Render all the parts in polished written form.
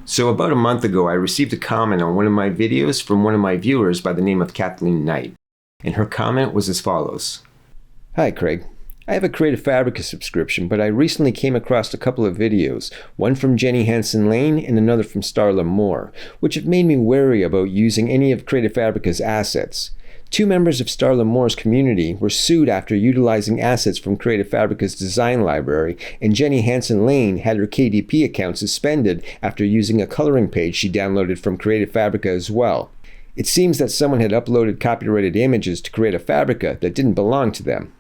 So about a month ago, I received a comment on one of my videos from one of my viewers by the name of Kathleen Knight. And her comment was as follows. Hi Craig. I have a Creative Fabrica subscription, but I recently came across a couple of videos, one from Jenny Hanson-Lane and another from Starla Moore, which have made me wary about using any of Creative Fabrica's assets. Two members of Starla Moore's community were sued after utilizing assets from Creative Fabrica's design library, and Jenny Hanson-Lane had her KDP account suspended after using a coloring page she downloaded from Creative Fabrica as well. It seems that someone had uploaded copyrighted images to Creative Fabrica that didn't belong to them.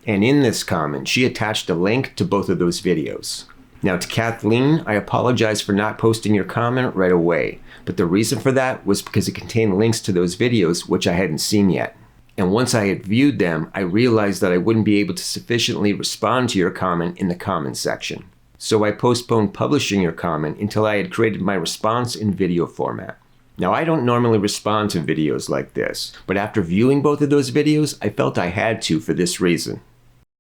And in this comment, she attached a link to both of those videos. Now to Kathleen, I apologize for not posting your comment right away, but the reason for that was because it contained links to those videos which I hadn't seen yet. And once I had viewed them, I realized that I wouldn't be able to sufficiently respond to your comment in the comments section. So I postponed publishing your comment until I had created my response in video format. Now I don't normally respond to videos like this, but after viewing both of those videos, I felt I had to for this reason.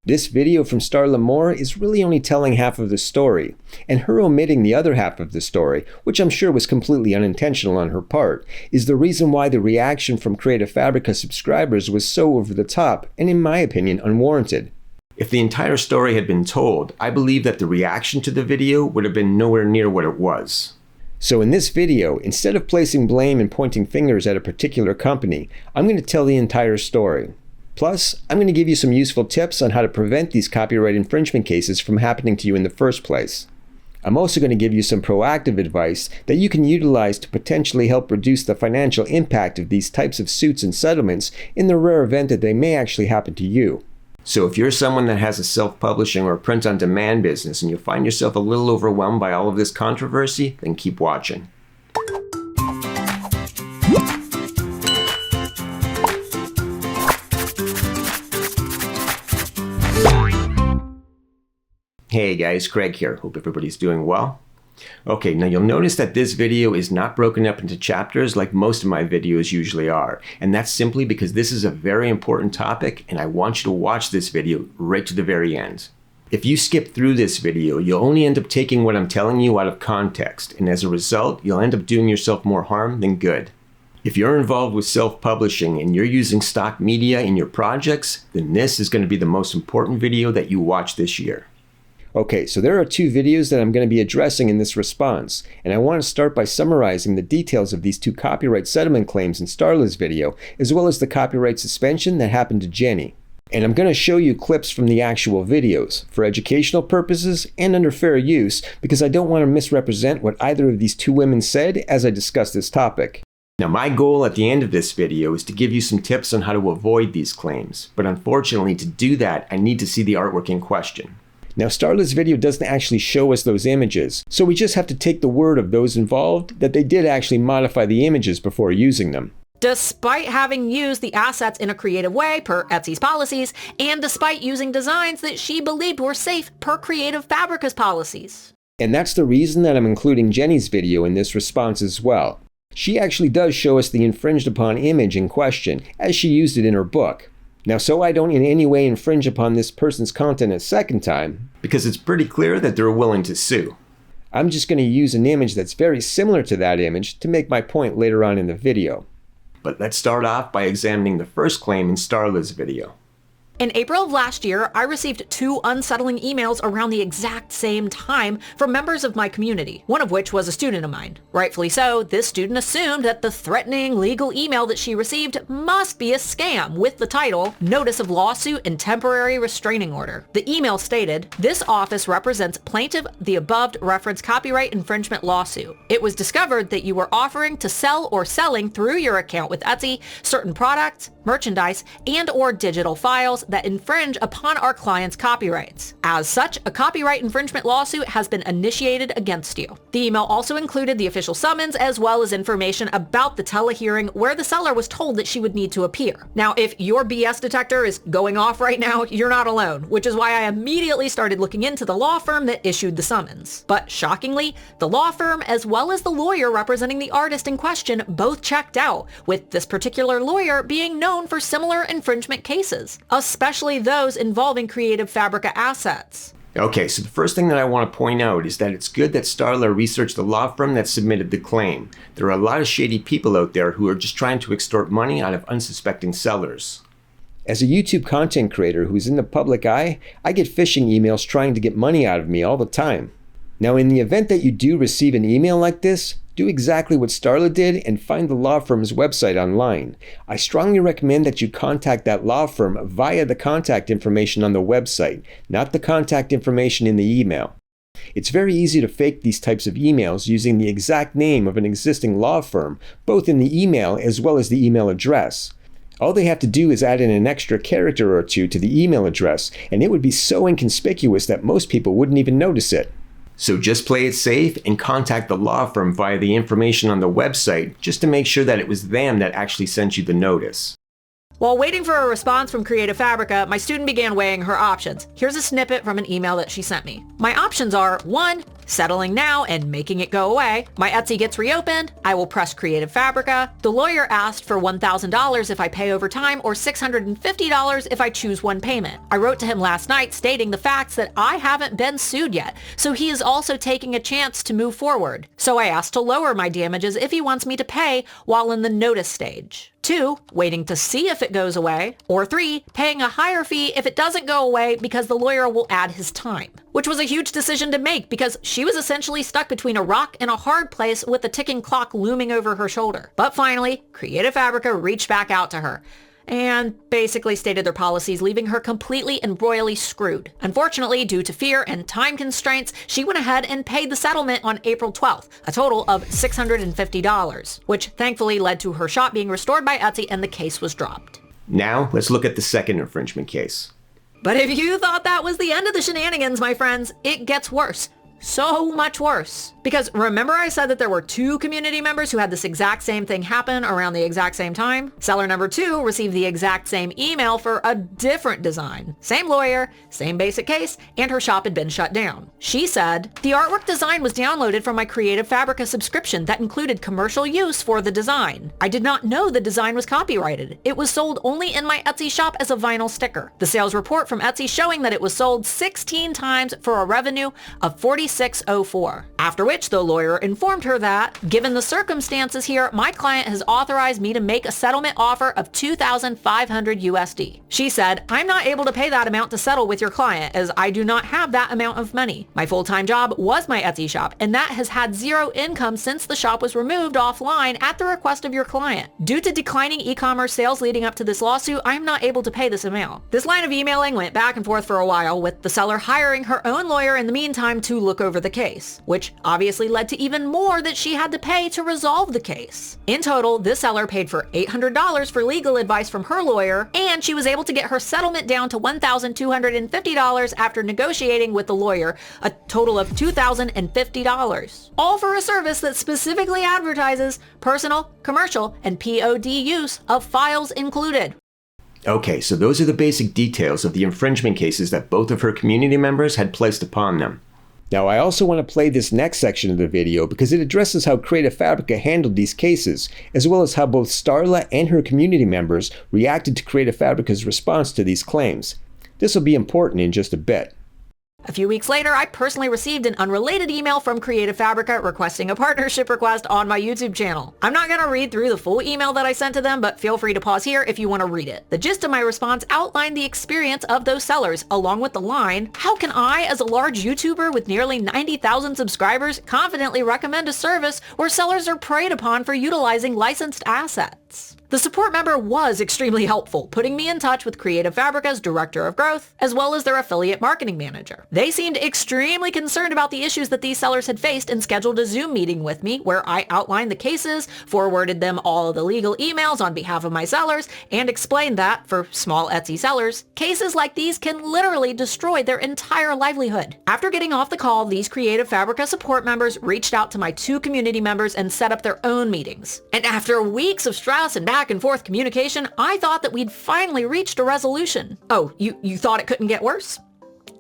This video from Starla Moore is really only telling half of the story, and her omitting the other half of the story, which I'm sure was completely unintentional on her part, is the reason why the reaction from Creative Fabrica subscribers was so over the top and, in my opinion, unwarranted. If the entire story had been told, I believe that the reaction to the video would have been nowhere near what it was. So in this video, instead of placing blame and pointing fingers at a particular company, I'm going to tell the entire story. Plus, I'm going to give you some useful tips on how to prevent these copyright infringement cases from happening to you in the first place. I'm also going to give you some proactive advice that you can utilize to potentially help reduce the financial impact of these types of suits and settlements in the rare event that they may actually happen to you. So if you're someone that has a self-publishing or print-on-demand business and you find yourself a little overwhelmed by all of this controversy, then keep watching. Hey guys, Craig here. Hope everybody's doing well. Okay, now you'll notice that this video is not broken up into chapters like most of my videos usually are. And that's simply because this is a very important topic and I want you to watch this video right to the very end. If you skip through this video, you'll only end up taking what I'm telling you out of context. And as a result, you'll end up doing yourself more harm than good. If you're involved with self-publishing and you're using stock media in your projects, then this is going to be the most important video that you watch this year. Okay, so there are two videos that I'm going to be addressing in this response, and I want to start by summarizing the details of these two copyright settlement claims in Starla's video, as well as the copyright suspension that happened to Jenny. And I'm going to show you clips from the actual videos, for educational purposes and under fair use, because I don't want to misrepresent what either of these two women said as I discuss this topic. Now my goal at the end of this video is to give you some tips on how to avoid these claims, but unfortunately to do that I need to see the artwork in question. Now Starla's video doesn't actually show us those images, so we just have to take the word of those involved that they did actually modify the images before using them. Despite having used the assets in a creative way per Etsy's policies, and despite using designs that she believed were safe per Creative Fabrica's policies. And that's the reason that I'm including Jenny's video in this response as well. She actually does show us the infringed upon image in question, as she used it in her book. Now, so I don't in any way infringe upon this person's content a second time, because it's pretty clear that they're willing to sue. I'm just going to use an image that's very similar to that image to make my point later on in the video. But let's start off by examining the first claim in Starla's video. In April of last year, I received 2 unsettling emails around the exact same time from members of my community, one of which was a student of mine. Rightfully so, this student assumed that the threatening legal email that she received must be a scam with the title, Notice of Lawsuit and Temporary Restraining Order. The email stated, "This office represents plaintiff the above referenced copyright infringement lawsuit. It was discovered that you were offering to sell or selling through your account with Etsy certain products, merchandise, and or digital files that infringe upon our client's copyrights. As such, a copyright infringement lawsuit has been initiated against you." The email also included the official summons as well as information about the telehearing where the seller was told that she would need to appear. Now, if your BS detector is going off right now, you're not alone, which is why I immediately started looking into the law firm that issued the summons. But shockingly, the law firm as well as the lawyer representing the artist in question both checked out, with this particular lawyer being known for similar infringement cases, especially those involving Creative Fabrica assets. Okay, so the first thing that I want to point out is that it's good that Starla researched the law firm that submitted the claim. There are a lot of shady people out there who are just trying to extort money out of unsuspecting sellers. As a YouTube content creator who's in the public eye, I get phishing emails trying to get money out of me all the time. Now, in the event that you do receive an email like this, do exactly what Starla did and find the law firm's website online. I strongly recommend that you contact that law firm via the contact information on the website, not the contact information in the email. It's very easy to fake these types of emails using the exact name of an existing law firm, both in the email as well as the email address. All they have to do is add in an extra character or two to the email address, and it would be so inconspicuous that most people wouldn't even notice it. So just play it safe and contact the law firm via the information on the website just to make sure that it was them that actually sent you the notice. While waiting for a response from Creative Fabrica, my student began weighing her options. Here's a snippet from an email that she sent me. My options are 1. Settling now and making it go away. My Etsy gets reopened. I will press Creative Fabrica. The lawyer asked for $1,000 if I pay over time or $650 if I choose one payment. I wrote to him last night stating the facts that I haven't been sued yet, so he is also taking a chance to move forward. So I asked to lower my damages if he wants me to pay while in the notice stage. 2. Waiting to see if it goes away. Or 3. Paying a higher fee if it doesn't go away because the lawyer will add his time. Which was a huge decision to make because she was essentially stuck between a rock and a hard place with the ticking clock looming over her shoulder. But finally, Creative Fabrica reached back out to her and basically stated their policies, leaving her completely and royally screwed. Unfortunately, due to fear and time constraints, she went ahead and paid the settlement on April 12th, a total of $650, which thankfully led to her shop being restored by Etsy and the case was dropped. Now, let's look at the second infringement case. But if you thought that was the end of the shenanigans, my friends, it gets worse. So much worse. Because remember I said that there were 2 community members who had this exact same thing happen around the exact same time? Seller number 2 received the exact same email for a different design. Same lawyer, same basic case, and her shop had been shut down. She said, the artwork design was downloaded from my Creative Fabrica subscription that included commercial use for the design. I did not know the design was copyrighted. It was sold only in my Etsy shop as a vinyl sticker. The sales report from Etsy showing that it was sold 16 times for a revenue of $46.04. After which the lawyer informed her that, given the circumstances here, my client has authorized me to make a settlement offer of $2,500 USD. She said, I'm not able to pay that amount to settle with your client as I do not have that amount of money. My full-time job was my Etsy shop and that has had zero income since the shop was removed offline at the request of your client. Due to declining e-commerce sales leading up to this lawsuit, I am not able to pay this amount. This line of emailing went back and forth for a while, with the seller hiring her own lawyer in the meantime to look over the case, which obviously led to even more that she had to pay to resolve the case. In total, this seller paid for $800 for legal advice from her lawyer, and she was able to get her settlement down to $1,250 after negotiating with the lawyer, a total of $2,050. All for a service that specifically advertises personal, commercial, and POD use of files included. Okay, so those are the basic details of the infringement cases that both of her community members had placed upon them. Now, I also want to play this next section of the video because it addresses how Creative Fabrica handled these cases, as well as how both Starla and her community members reacted to Creative Fabrica's response to these claims. This will be important in just a bit. A few weeks later, I personally received an unrelated email from Creative Fabrica requesting a partnership request on my YouTube channel. I'm not going to read through the full email that I sent to them, but feel free to pause here if you want to read it. The gist of my response outlined the experience of those sellers, along with the line, how can I, as a large YouTuber with nearly 90,000 subscribers, confidently recommend a service where sellers are preyed upon for utilizing licensed assets? The support member was extremely helpful, putting me in touch with Creative Fabrica's Director of Growth, as well as their Affiliate Marketing Manager. They seemed extremely concerned about the issues that these sellers had faced and scheduled a Zoom meeting with me where I outlined the cases, forwarded them all of the legal emails on behalf of my sellers, and explained that, for small Etsy sellers, cases like these can literally destroy their entire livelihood. After getting off the call, these Creative Fabrica support members reached out to my 2 community members and set up their own meetings. And after weeks of stress and back and forth communication, I thought that we'd finally reached a resolution. Oh, you thought it couldn't get worse?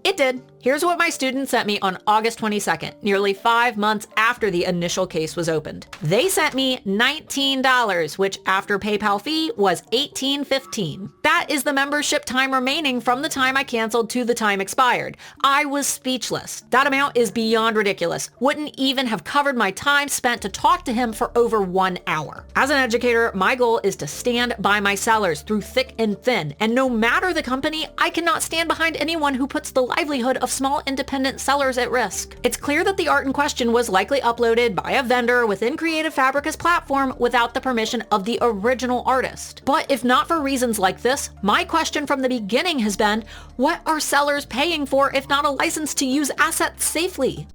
It did. Here's what my student sent me on August 22nd, nearly 5 months after the initial case was opened. They sent me $19, which after PayPal fee was $18.15. That is the membership time remaining from the time I canceled to the time expired. I was speechless. That amount is beyond ridiculous. Wouldn't even have covered my time spent to talk to him for over 1 hour. As an educator, my goal is to stand by my sellers through thick and thin, and no matter the company, I cannot stand behind anyone who puts the livelihood of small independent sellers at risk. It's clear that the art in question was likely uploaded by a vendor within Creative Fabrica's platform without the permission of the original artist. But if not for reasons like this, my question from the beginning has been, what are sellers paying for if not a license to use assets safely?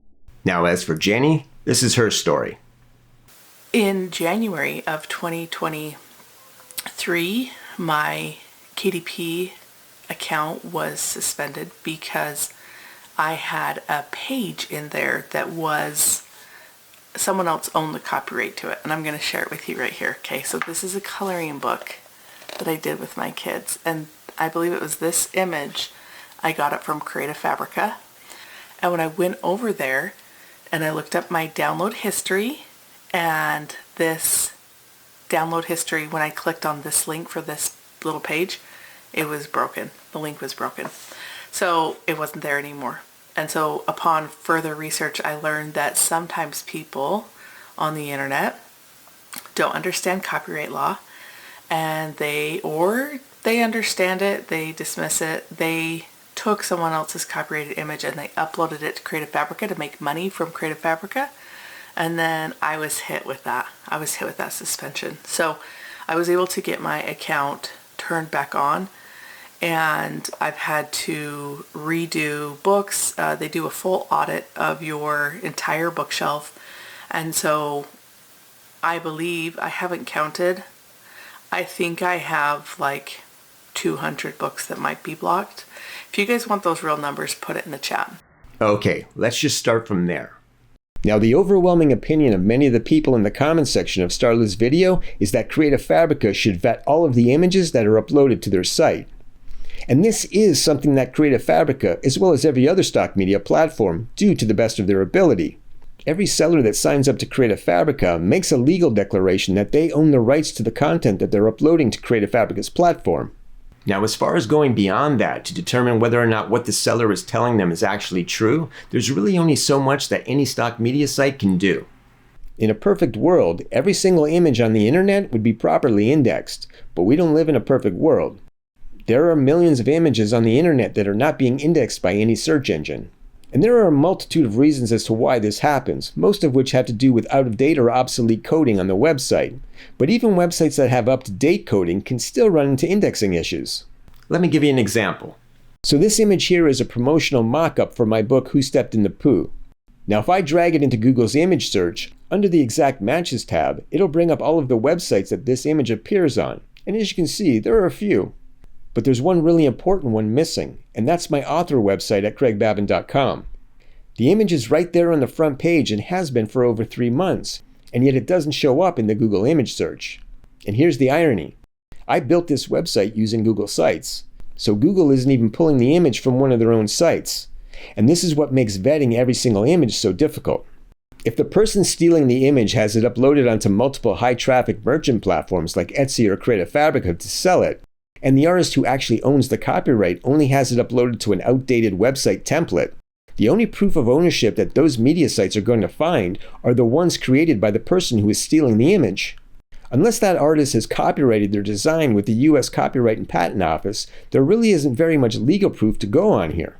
Now, as for Jenny, this is her story. In January of 2023, my KDP account was suspended because I had a page in there that was, someone else owned the copyright to it, and I'm going to share it with you right here. Okay, so this is a coloring book that I did with my kids, and I believe it was this image. I got it from Creative Fabrica, and when I went over there and I looked up my download history, and this download history, when I clicked on this link for this little page, it was broken. The link was broken. So it wasn't there anymore. And so upon further research, I learned that sometimes people on the internet don't understand copyright law, and they understand it, they dismiss it, they took someone else's copyrighted image and they uploaded it to Creative Fabrica to make money from Creative Fabrica. And then I was hit with that. I was hit with that suspension. So I was able to get my account turned back on, and I've had to redo books. They do a full audit of your entire bookshelf. And so I believe, I haven't counted, I think I have like 200 books that might be blocked. If you guys want those real numbers, put it in the chat. Okay, let's just start from there. Now, the overwhelming opinion of many of the people in the comments section of Starla's video is that Creative Fabrica should vet all of the images that are uploaded to their site. And this is something that Creative Fabrica, as well as every other stock media platform, do to the best of their ability. Every seller that signs up to Creative Fabrica makes a legal declaration that they own the rights to the content that they're uploading to Creative Fabrica's platform. Now, as far as going beyond that to determine whether or not what the seller is telling them is actually true, there's really only so much that any stock media site can do. In a perfect world, every single image on the internet would be properly indexed, but we don't live in a perfect world. There are millions of images on the internet that are not being indexed by any search engine. And there are a multitude of reasons as to why this happens, most of which have to do with out-of-date or obsolete coding on the website. But even websites that have up-to-date coding can still run into indexing issues. Let me give you an example. So this image here is a promotional mock-up for my book, Who Stepped in the Poo? Now if I drag it into Google's image search, under the exact matches tab, it'll bring up all of the websites that this image appears on. And as you can see, there are a few. But there's one really important one missing, and that's my author website at craigbabin.com. The image is right there on the front page and has been for over 3 months, and yet it doesn't show up in the Google image search. And here's the irony. I built this website using Google Sites, so Google isn't even pulling the image from one of their own sites. And this is what makes vetting every single image so difficult. If the person stealing the image has it uploaded onto multiple high-traffic merchant platforms like Etsy or Creative Fabrica to sell it, and the artist who actually owns the copyright only has it uploaded to an outdated website template, the only proof of ownership that those media sites are going to find are the ones created by the person who is stealing the image. Unless that artist has copyrighted their design with the US Copyright and Patent Office, there really isn't very much legal proof to go on here.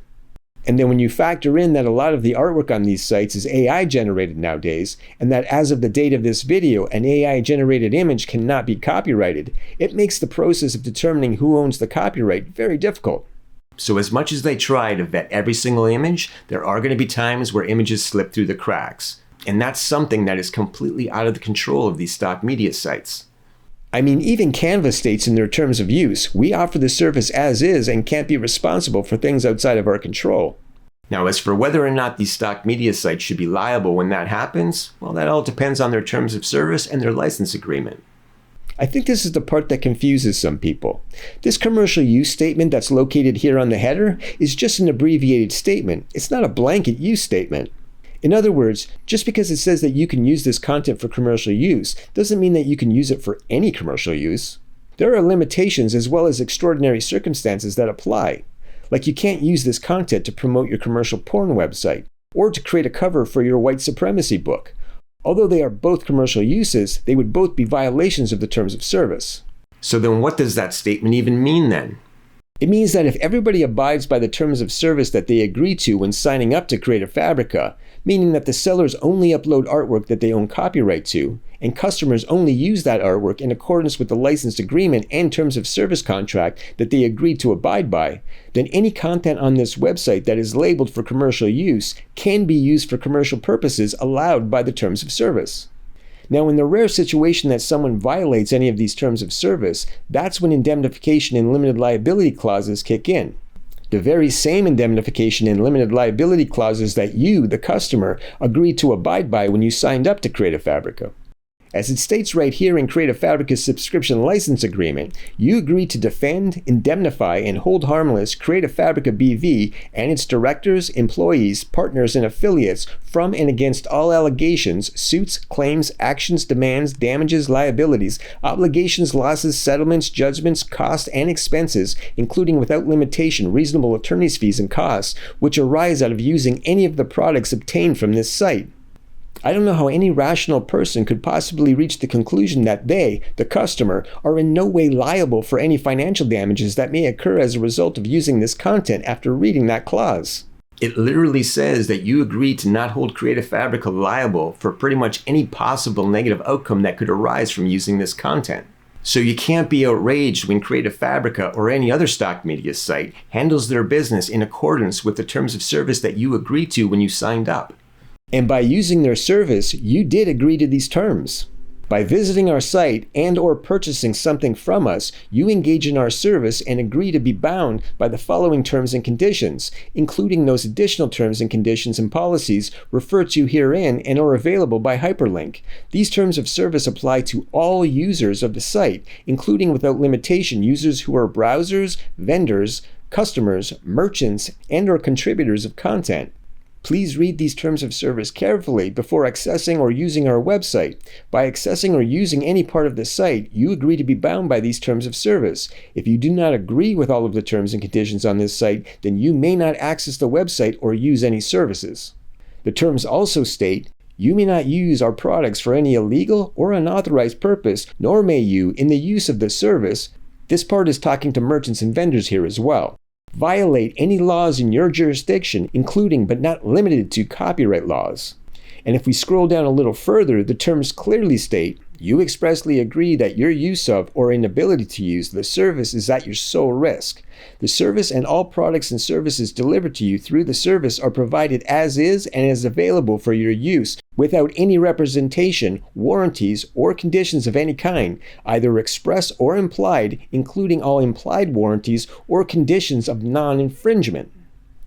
And then when you factor in that a lot of the artwork on these sites is AI generated nowadays, and that as of the date of this video, an AI generated image cannot be copyrighted, it makes the process of determining who owns the copyright very difficult. So as much as they try to vet every single image, there are going to be times where images slip through the cracks. And that's something that is completely out of the control of these stock media sites. I mean, even Canva states in their terms of use, we offer the service as is and can't be responsible for things outside of our control. Now, as for whether or not these stock media sites should be liable when that happens, well, that all depends on their terms of service and their license agreement. I think this is the part that confuses some people. This commercial use statement that's located here on the header is just an abbreviated statement. It's not a blanket use statement. In other words, just because it says that you can use this content for commercial use doesn't mean that you can use it for any commercial use. There are limitations as well as extraordinary circumstances that apply. Like you can't use this content to promote your commercial porn website or to create a cover for your white supremacy book. Although they are both commercial uses, they would both be violations of the terms of service. So then what does that statement even mean then? It means that if everybody abides by the terms of service that they agree to when signing up to create a Fabrica, meaning that the sellers only upload artwork that they own copyright to, and customers only use that artwork in accordance with the licensed agreement and terms of service contract that they agreed to abide by, then any content on this website that is labeled for commercial use can be used for commercial purposes allowed by the terms of service. Now, in the rare situation that someone violates any of these terms of service, that's when indemnification and limited liability clauses kick in. The very same indemnification and limited liability clauses that you, the customer, agreed to abide by when you signed up to create a Fabrica. As it states right here in Create a Fabrica subscription license agreement, you agree to defend, indemnify, and hold harmless Create a Fabrica BV and its directors, employees, partners, and affiliates from and against all allegations, suits, claims, actions, demands, damages, liabilities, obligations, losses, settlements, judgments, costs, and expenses, including without limitation reasonable attorney's fees and costs, which arise out of using any of the products obtained from this site. I don't know how any rational person could possibly reach the conclusion that they, the customer, are in no way liable for any financial damages that may occur as a result of using this content after reading that clause. It literally says that you agree to not hold Create a Fabrica liable for pretty much any possible negative outcome that could arise from using this content. So you can't be outraged when Create a Fabrica or any other stock media site handles their business in accordance with the terms of service that you agreed to when you signed up. And by using their service, you did agree to these terms. By visiting our site and or purchasing something from us, you engage in our service and agree to be bound by the following terms and conditions, including those additional terms and conditions and policies referred to herein and are available by hyperlink. These terms of service apply to all users of the site, including without limitation users who are browsers, vendors, customers, merchants, and or contributors of content. Please read these terms of service carefully before accessing or using our website. By accessing or using any part of the site, you agree to be bound by these terms of service. If you do not agree with all of the terms and conditions on this site, then you may not access the website or use any services. The terms also state, you may not use our products for any illegal or unauthorized purpose, nor may you, in the use of the service, this part is talking to merchants and vendors here as well, violate any laws in your jurisdiction, including but not limited to copyright laws. And if we scroll down a little further, the terms clearly state, you expressly agree that your use of or inability to use the service is at your sole risk. The service and all products and services delivered to you through the service are provided as is and is available for your use without any representation, warranties, or conditions of any kind, either express or implied, including all implied warranties or conditions of non-infringement.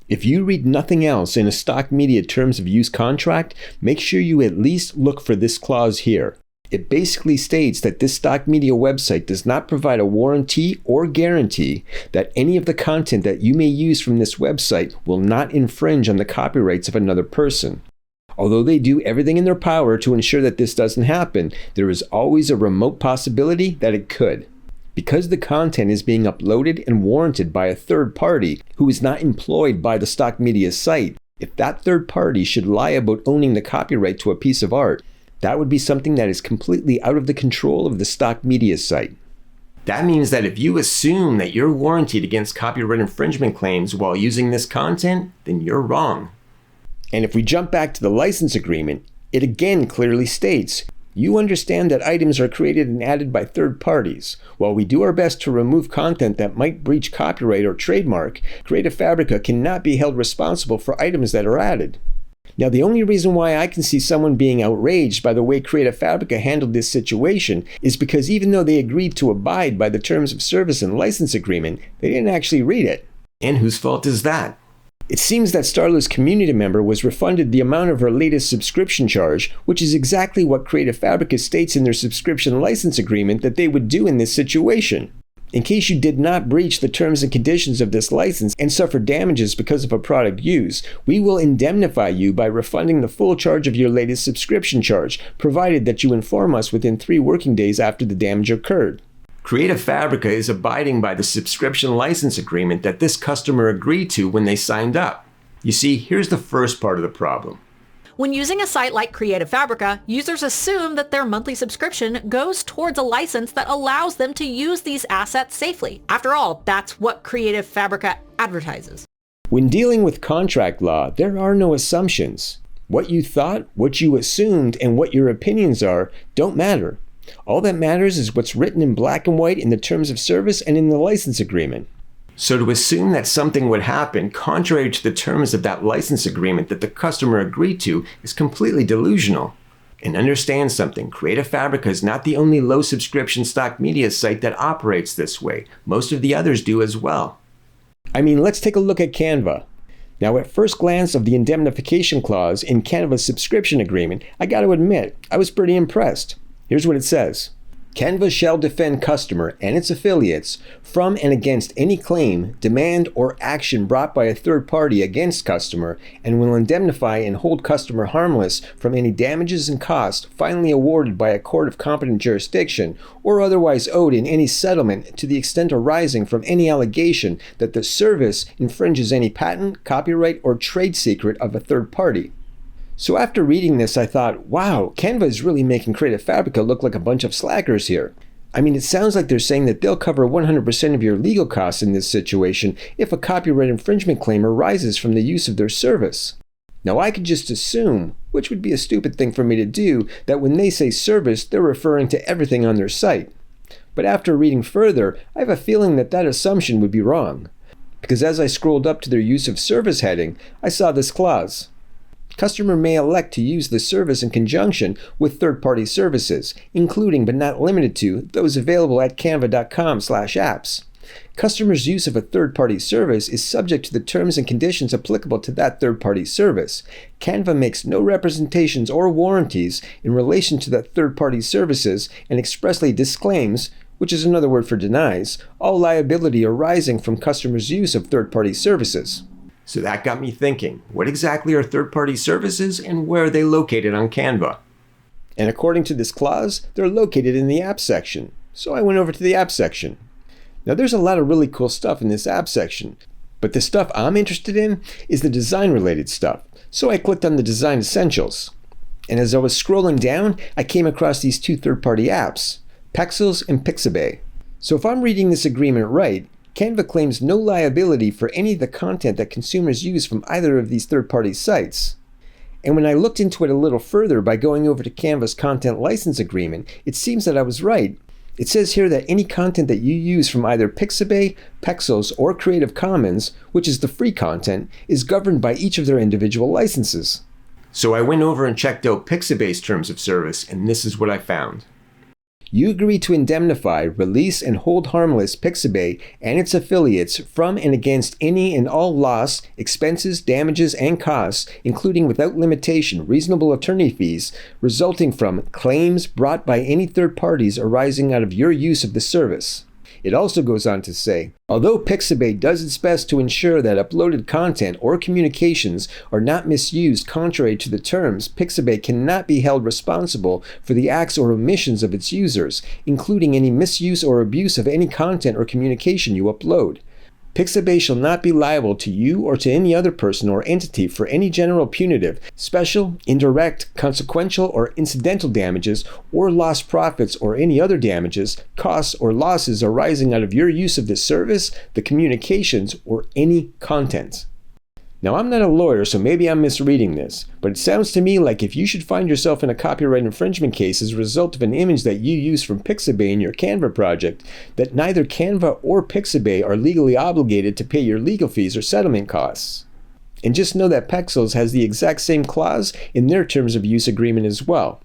If you read nothing else in a stock media terms of use contract, make sure you at least look for this clause here. It basically states that this stock media website does not provide a warranty or guarantee that any of the content that you may use from this website will not infringe on the copyrights of another person. Although they do everything in their power to ensure that this doesn't happen, there is always a remote possibility that it could. Because the content is being uploaded and warranted by a third party who is not employed by the stock media site, if that third party should lie about owning the copyright to a piece of art, that would be something that is completely out of the control of the stock media site. That means that if you assume that you're warranted against copyright infringement claims while using this content, then you're wrong. And if we jump back to the license agreement, it again clearly states, you understand that items are created and added by third parties. While we do our best to remove content that might breach copyright or trademark, Create a Fabrica cannot be held responsible for items that are added. Now, the only reason why I can see someone being outraged by the way Create a Fabrica handled this situation is because even though they agreed to abide by the terms of service and license agreement, they didn't actually read it. And whose fault is that? It seems that Starla's community member was refunded the amount of her latest subscription charge, which is exactly what Creative Fabrica states in their subscription license agreement that they would do in this situation. In case you did not breach the terms and conditions of this license and suffer damages because of a product used, we will indemnify you by refunding the full charge of your latest subscription charge, provided that you inform us within 3 working days after the damage occurred. Creative Fabrica is abiding by the subscription license agreement that this customer agreed to when they signed up. You see, here's the first part of the problem. When using a site like Creative Fabrica, users assume that their monthly subscription goes towards a license that allows them to use these assets safely. After all, that's what Creative Fabrica advertises. When dealing with contract law, there are no assumptions. What you thought, what you assumed, and what your opinions are don't matter. All that matters is what's written in black and white in the terms of service and in the license agreement. So to assume that something would happen contrary to the terms of that license agreement that the customer agreed to is completely delusional. And understand something, Creative Fabrica is not the only low subscription stock media site that operates this way. Most of the others do as well. I mean, let's take a look at Canva. Now, at first glance of the indemnification clause in Canva's subscription agreement, I got to admit, I was pretty impressed. Here's what it says. Canva shall defend customer and its affiliates from and against any claim, demand, or action brought by a third party against customer, and will indemnify and hold customer harmless from any damages and costs finally awarded by a court of competent jurisdiction or otherwise owed in any settlement to the extent arising from any allegation that the service infringes any patent, copyright, or trade secret of a third party. So after reading this, I thought, wow, Canva is really making Creative Fabrica look like a bunch of slackers here. I mean, it sounds like they're saying that they'll cover 100% of your legal costs in this situation if a copyright infringement claim arises from the use of their service. Now, I could just assume, which would be a stupid thing for me to do, that when they say service, they're referring to everything on their site. But after reading further, I have a feeling that that assumption would be wrong. Because as I scrolled up to their use of service heading, I saw this clause. Customer may elect to use the service in conjunction with third-party services, including but not limited to those available at canva.com/apps. Customers' use of a third-party service is subject to the terms and conditions applicable to that third-party service. Canva makes no representations or warranties in relation to that third-party services and expressly disclaims, which is another word for denies, all liability arising from customers' use of third-party services. So that got me thinking, what exactly are third-party services and where are they located on Canva? And according to this clause, they're located in the app section. So I went over to the app section. Now there's a lot of really cool stuff in this app section, but the stuff I'm interested in is the design-related stuff. So I clicked on the Design Essentials. And as I was scrolling down, I came across these 2 third-party apps, Pexels and Pixabay. So if I'm reading this agreement right, Canva claims no liability for any of the content that consumers use from either of these third-party sites. And when I looked into it a little further by going over to Canva's content license agreement, it seems that I was right. It says here that any content that you use from either Pixabay, Pexels, or Creative Commons, which is the free content, is governed by each of their individual licenses. So I went over and checked out Pixabay's terms of service, and this is what I found. You agree to indemnify, release, and hold harmless Pixabay and its affiliates from and against any and all loss, expenses, damages, and costs, including without limitation reasonable attorney fees, resulting from claims brought by any third parties arising out of your use of the service. It also goes on to say, although Pixabay does its best to ensure that uploaded content or communications are not misused contrary to the terms, Pixabay cannot be held responsible for the acts or omissions of its users, including any misuse or abuse of any content or communication you upload. Pixabay shall not be liable to you or to any other person or entity for any general punitive, special, indirect, consequential, or incidental damages, or lost profits or any other damages, costs, or losses arising out of your use of the service, the communications, or any content. Now, I'm not a lawyer, so maybe I'm misreading this, but it sounds to me like if you should find yourself in a copyright infringement case as a result of an image that you use from Pixabay in your Canva project, that neither Canva or Pixabay are legally obligated to pay your legal fees or settlement costs. And just know that Pexels has the exact same clause in their terms of use agreement as well.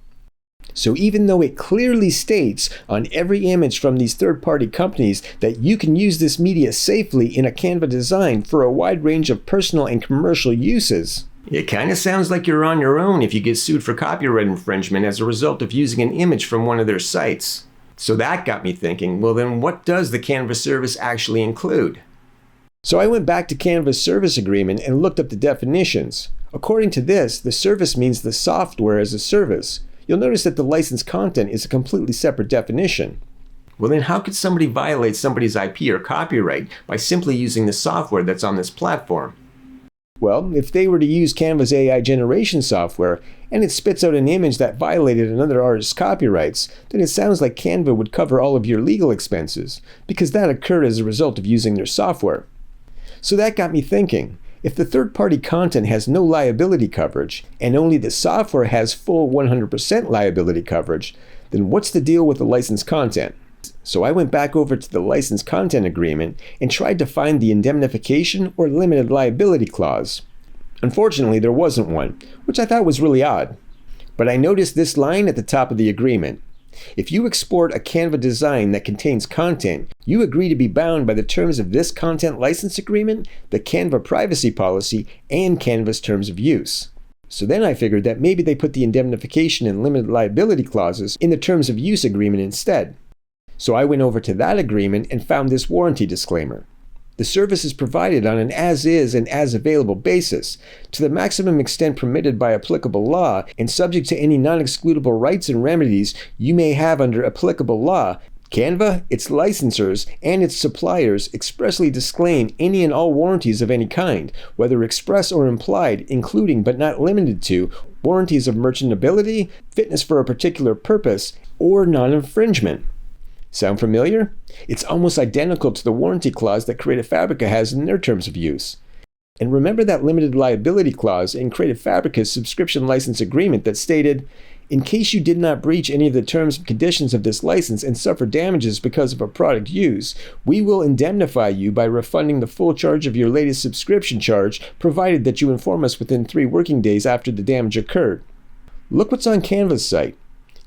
So even though it clearly states on every image from these third-party companies that you can use this media safely in a Canva design for a wide range of personal and commercial uses, it kind of sounds like you're on your own if you get sued for copyright infringement as a result of using an image from one of their sites. So that got me thinking, well then what does the Canva service actually include? So I went back to Canva's service agreement and looked up the definitions. According to this, the service means the software as a service. You'll notice that the licensed content is a completely separate definition. Well then how could somebody violate somebody's IP or copyright by simply using the software that's on this platform? Well, if they were to use Canva's AI generation software and it spits out an image that violated another artist's copyrights, then it sounds like Canva would cover all of your legal expenses, because that occurred as a result of using their software. So that got me thinking. If the third-party content has no liability coverage, and only the software has full 100% liability coverage, then what's the deal with the licensed content? So I went back over to the licensed content agreement and tried to find the indemnification or limited liability clause. Unfortunately, there wasn't one, which I thought was really odd. But I noticed this line at the top of the agreement. If you export a Canva design that contains content, you agree to be bound by the terms of this content license agreement, the Canva privacy policy, and Canva's terms of use. So then I figured that maybe they put the indemnification and limited liability clauses in the terms of use agreement instead. So I went over to that agreement and found this warranty disclaimer. The service is provided on an as-is and as-available basis, to the maximum extent permitted by applicable law and subject to any non-excludable rights and remedies you may have under applicable law. Canva, its licensors, and its suppliers expressly disclaim any and all warranties of any kind, whether express or implied, including but not limited to warranties of merchantability, fitness for a particular purpose, or non-infringement. Sound familiar? It's almost identical to the warranty clause that Creative Fabrica has in their terms of use. And remember that limited liability clause in Creative Fabrica's subscription license agreement that stated, in case you did not breach any of the terms and conditions of this license and suffer damages because of a product used, we will indemnify you by refunding the full charge of your latest subscription charge, provided that you inform us within 3 working days after the damage occurred. Look what's on Canva's site.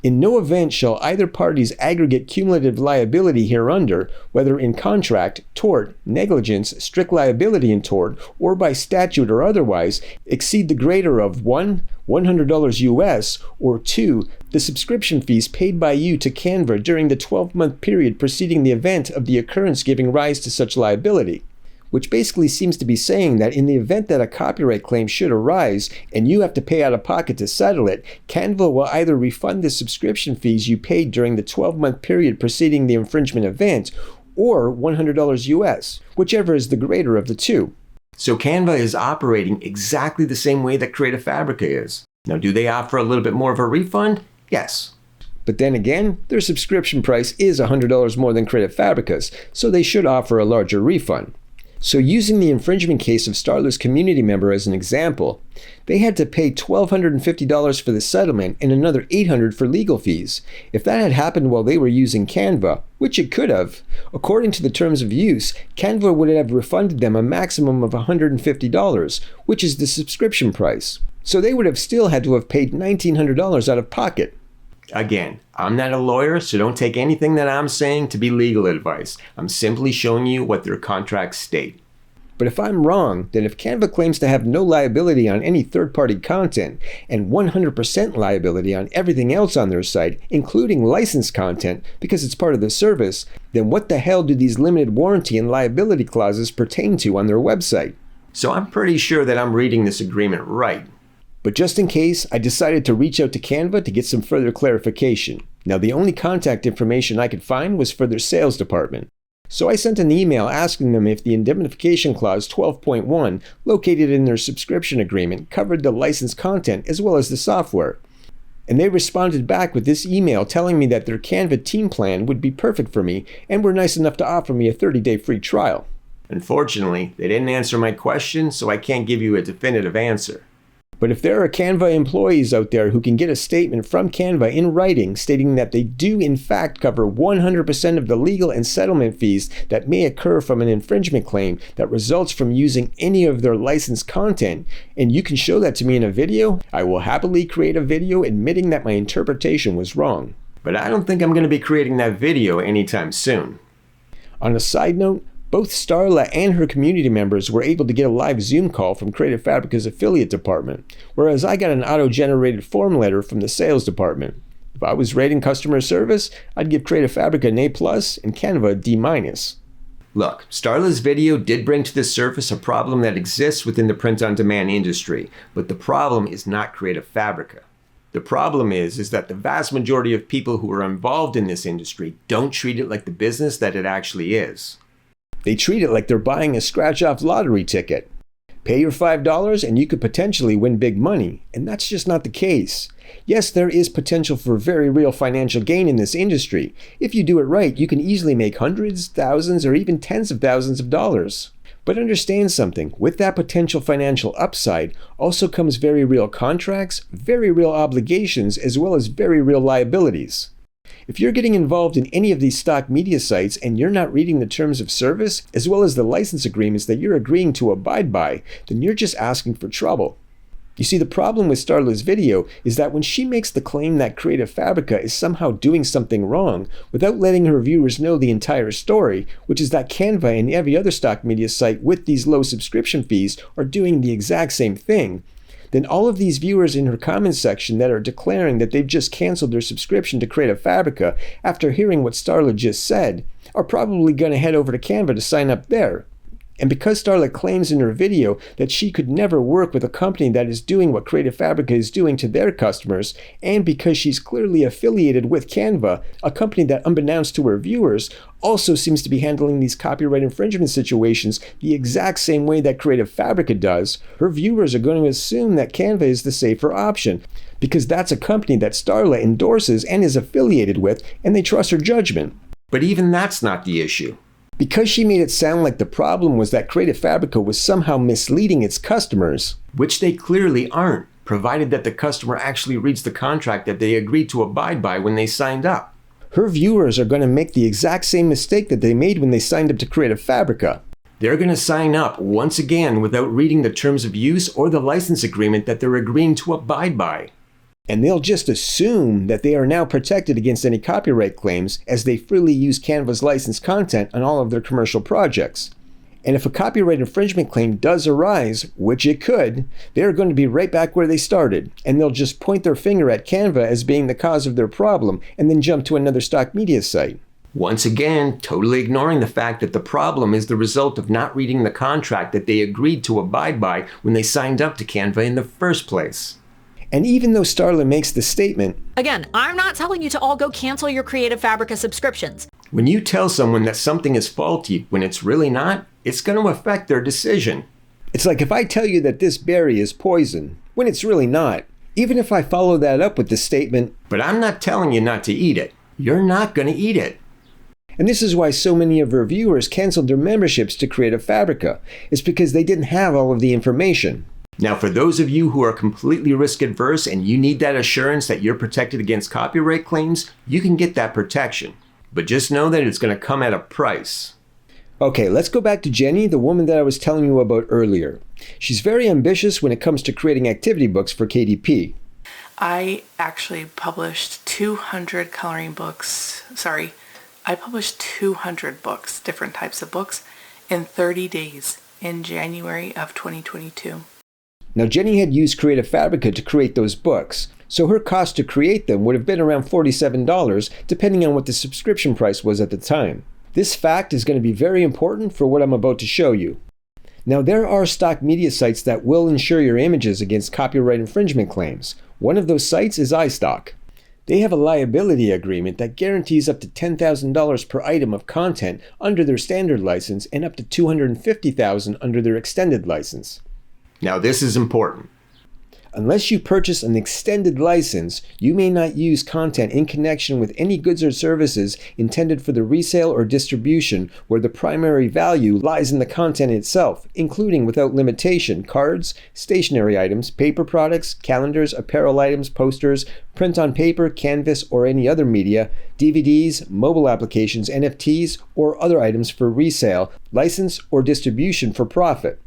In no event shall either party's aggregate cumulative liability hereunder, whether in contract, tort, negligence, strict liability in tort, or by statute or otherwise, exceed the greater of 1. $100 US, or 2. The subscription fees paid by you to Canva during the 12-month period preceding the event of the occurrence giving rise to such liability. Which basically seems to be saying that in the event that a copyright claim should arise and you have to pay out of pocket to settle it, Canva will either refund the subscription fees you paid during the 12-month period preceding the infringement event, or $100 US, whichever is the greater of the two. So Canva is operating exactly the same way that Creative Fabrica is. Now, do they offer a little bit more of a refund? Yes. But then again, their subscription price is $100 more than Creative Fabrica's, so they should offer a larger refund. So using the infringement case of Starla's community member as an example, they had to pay $1,250 for the settlement and another $800 for legal fees. If that had happened while they were using Canva, which it could have, according to the terms of use, Canva would have refunded them a maximum of $150, which is the subscription price. So they would have still had to have paid $1,900 out of pocket. Again, I'm not a lawyer, so don't take anything that I'm saying to be legal advice. I'm simply showing you what their contracts state. But if I'm wrong, then if Canva claims to have no liability on any third-party content and 100% liability on everything else on their site, including licensed content, because it's part of the service, then what the hell do these limited warranty and liability clauses pertain to on their website? So I'm pretty sure that I'm reading this agreement right. But just in case, I decided to reach out to Canva to get some further clarification. Now, the only contact information I could find was for their sales department. So I sent an email asking them if the indemnification clause 12.1, located in their subscription agreement, covered the licensed content as well as the software. And they responded back with this email telling me that their Canva team plan would be perfect for me and were nice enough to offer me a 30-day free trial. Unfortunately, they didn't answer my question, so I can't give you a definitive answer. But if there are Canva employees out there who can get a statement from Canva in writing stating that they do in fact cover 100% of the legal and settlement fees that may occur from an infringement claim that results from using any of their licensed content, and you can show that to me in a video, I will happily create a video admitting that my interpretation was wrong. But I don't think I'm going to be creating that video anytime soon. On a side note, both Starla and her community members were able to get a live Zoom call from Creative Fabrica's affiliate department, whereas I got an auto-generated form letter from the sales department. If I was rating customer service, I'd give Creative Fabrica an A+ and Canva a D-. Look, Starla's video did bring to the surface a problem that exists within the print-on-demand industry, but the problem is not Creative Fabrica. The problem is that the vast majority of people who are involved in this industry don't treat it like the business that it actually is. They treat it like they're buying a scratch-off lottery ticket. Pay your $5 and you could potentially win big money, and that's just not the case. Yes, there is potential for very real financial gain in this industry. If you do it right, you can easily make hundreds, thousands, or even tens of thousands of dollars. But understand something, with that potential financial upside also comes very real contracts, very real obligations, as well as very real liabilities. If you're getting involved in any of these stock media sites and you're not reading the terms of service, as well as the license agreements that you're agreeing to abide by, then you're just asking for trouble. You see, the problem with Starla's video is that when she makes the claim that Creative Fabrica is somehow doing something wrong, without letting her viewers know the entire story, which is that Canva and every other stock media site with these low subscription fees are doing the exact same thing, then all of these viewers in her comments section that are declaring that they've just canceled their subscription to Creative Fabrica after hearing what Starla just said are probably going to head over to Canva to sign up there. And because Starla claims in her video that she could never work with a company that is doing what Creative Fabrica is doing to their customers, and because she's clearly affiliated with Canva, a company that, unbeknownst to her viewers, also seems to be handling these copyright infringement situations the exact same way that Creative Fabrica does, her viewers are going to assume that Canva is the safer option, because that's a company that Starla endorses and is affiliated with, and they trust her judgment. But even that's not the issue. Because she made it sound like the problem was that Creative Fabrica was somehow misleading its customers, which they clearly aren't, provided that the customer actually reads the contract that they agreed to abide by when they signed up. Her viewers are going to make the exact same mistake that they made when they signed up to Creative Fabrica. They're going to sign up once again without reading the terms of use or the license agreement that they're agreeing to abide by. And they'll just assume that they are now protected against any copyright claims as they freely use Canva's licensed content on all of their commercial projects. And if a copyright infringement claim does arise, which it could, they're going to be right back where they started, and they'll just point their finger at Canva as being the cause of their problem and then jump to another stock media site. Once again, totally ignoring the fact that the problem is the result of not reading the contract that they agreed to abide by when they signed up to Canva in the first place. And even though Starla makes the statement, again, I'm not telling you to all go cancel your Creative Fabrica subscriptions. When you tell someone that something is faulty when it's really not, it's going to affect their decision. It's like if I tell you that this berry is poison when it's really not, even if I follow that up with the statement, but I'm not telling you not to eat it. You're not going to eat it. And this is why so many of her viewers canceled their memberships to Creative Fabrica. It's because they didn't have all of the information. Now, for those of you who are completely risk adverse and you need that assurance that you're protected against copyright claims, you can get that protection. But just know that it's going to come at a price. Okay, let's go back to Jenny, the woman that I was telling you about earlier. She's very ambitious when it comes to creating activity books for KDP. I actually published 200 coloring books. I published 200 books, different types of books, in 30 days in January of 2022. Now, Jenny had used Creative Fabrica to create those books, so her cost to create them would have been around $47, depending on what the subscription price was at the time. This fact is going to be very important for what I'm about to show you. Now, there are stock media sites that will insure your images against copyright infringement claims. One of those sites is iStock. They have a liability agreement that guarantees up to $10,000 per item of content under their standard license and up to $250,000 under their extended license. Now, this is important. Unless you purchase an extended license, you may not use content in connection with any goods or services intended for the resale or distribution where the primary value lies in the content itself, including without limitation cards, stationery items, paper products, calendars, apparel items, posters, print on paper, canvas, or any other media, DVDs, mobile applications, NFTs, or other items for resale, license, or distribution for profit.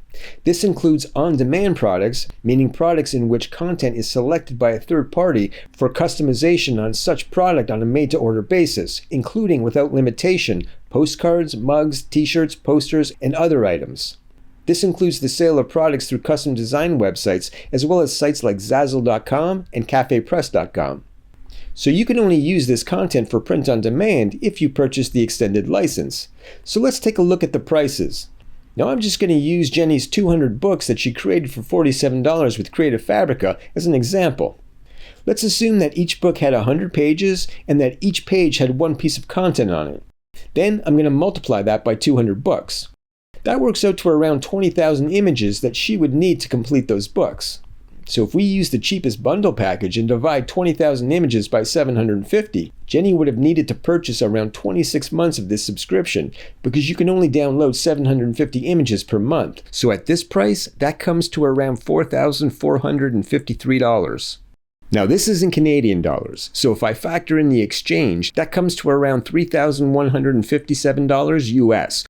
This includes on-demand products, meaning products in which content is selected by a third party for customization on such product on a made-to-order basis, including without limitation, postcards, mugs, t-shirts, posters, and other items. This includes the sale of products through custom design websites, as well as sites like Zazzle.com and CafePress.com. So you can only use this content for print on demand if you purchase the extended license. So let's take a look at the prices. Now I'm just going to use Jenny's 200 books that she created for $47 with Creative Fabrica as an example. Let's assume that each book had 100 pages and that each page had one piece of content on it. Then I'm going to multiply that by 200 books. That works out to around 20,000 images that she would need to complete those books. So if we use the cheapest bundle package and divide 20,000 images by 750, Jenny would have needed to purchase around 26 months of this subscription because you can only download 750 images per month. So at this price, that comes to around $4,453. Now this is in Canadian dollars, so if I factor in the exchange, that comes to around $3,157 US.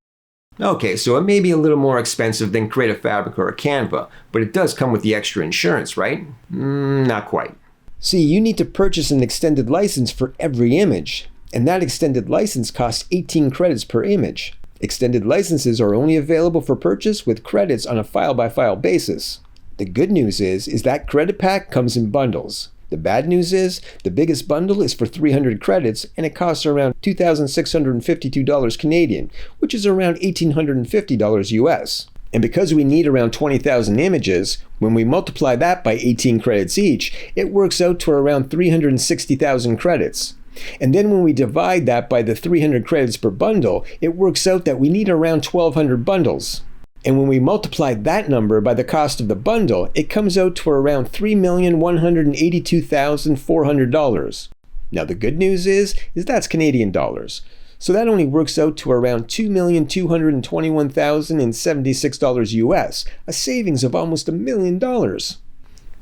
Okay, so it may be a little more expensive than Creative Fabrica or Canva, but it does come with the extra insurance, right? Not quite. See, you need to purchase an extended license for every image, and that extended license costs 18 credits per image. Extended licenses are only available for purchase with credits on a file-by-file basis. The good news is that credit pack comes in bundles. The bad news is, the biggest bundle is for 300 credits and it costs around $2,652 Canadian, which is around $1,850 US. And because we need around 20,000 images, when we multiply that by 18 credits each, it works out to around 360,000 credits. And then when we divide that by the 300 credits per bundle, it works out that we need around 1,200 bundles. And when we multiply that number by the cost of the bundle, it comes out to around $3,182,400. Now the good news is that's Canadian dollars. So that only works out to around $2,221,076 US, a savings of almost $1 million.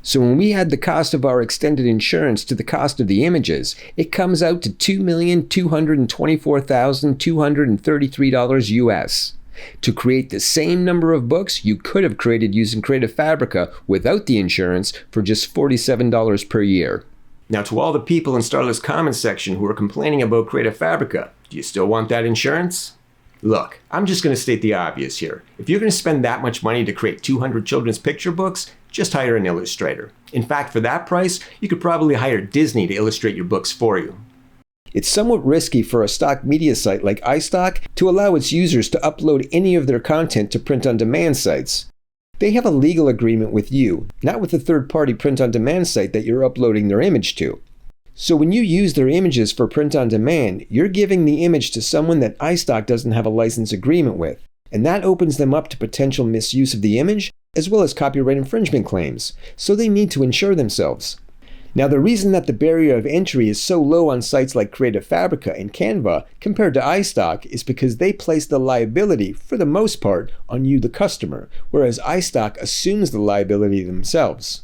So when we add the cost of our extended insurance to the cost of the images, it comes out to $2,224,233 US. To create the same number of books you could have created using Creative Fabrica without the insurance for just $47 per year. Now to all the people in Starla's comments section who are complaining about Creative Fabrica, do you still want that insurance? Look, I'm just going to state the obvious here. If you're going to spend that much money to create 200 children's picture books, just hire an illustrator. In fact, for that price, you could probably hire Disney to illustrate your books for you. It's somewhat risky for a stock media site like iStock to allow its users to upload any of their content to print-on-demand sites. They have a legal agreement with you, not with the third-party print-on-demand site that you're uploading their image to. So when you use their images for print-on-demand, you're giving the image to someone that iStock doesn't have a license agreement with, and that opens them up to potential misuse of the image, as well as copyright infringement claims, so they need to insure themselves. Now the reason that the barrier of entry is so low on sites like Creative Fabrica and Canva compared to iStock is because they place the liability, for the most part, on you the customer, whereas iStock assumes the liability themselves.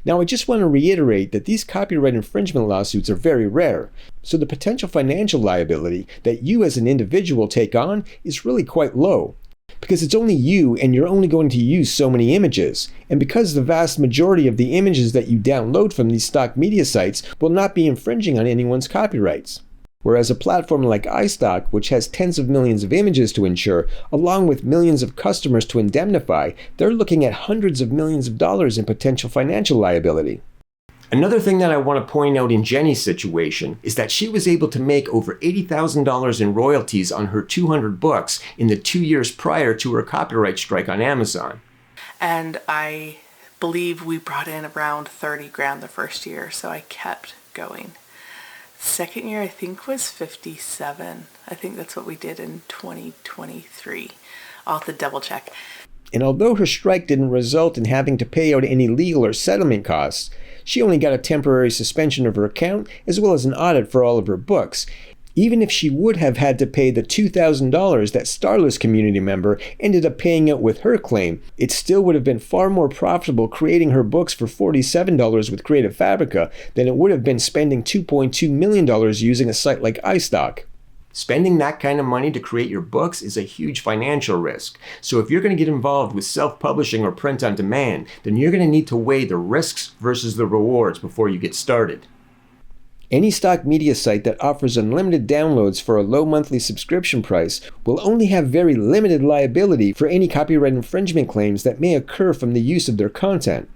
Now I just want to reiterate that these copyright infringement lawsuits are very rare, so the potential financial liability that you as an individual take on is really quite low. Because it's only you and you're only going to use so many images, and because the vast majority of the images that you download from these stock media sites will not be infringing on anyone's copyrights. Whereas a platform like iStock, which has tens of millions of images to insure, along with millions of customers to indemnify, they're looking at hundreds of millions of dollars in potential financial liability. Another thing that I want to point out in Jenny's situation is that she was able to make over $80,000 in royalties on her 200 books in the 2 years prior to her copyright strike on Amazon. And I believe we brought in around 30 grand the first year, so I kept going. Second year I think was 57. I think that's what we did in 2023. I'll have to double check. And although her strike didn't result in having to pay out any legal or settlement costs, she only got a temporary suspension of her account as well as an audit for all of her books. Even if she would have had to pay the $2,000 that Starla's community member ended up paying out with her claim, it still would have been far more profitable creating her books for $47 with Creative Fabrica than it would have been spending $2.2 million using a site like iStock. Spending that kind of money to create your books is a huge financial risk. So if you're going to get involved with self-publishing or print on demand, then you're going to need to weigh the risks versus the rewards before you get started. Any stock media site that offers unlimited downloads for a low monthly subscription price will only have very limited liability for any copyright infringement claims that may occur from the use of their content.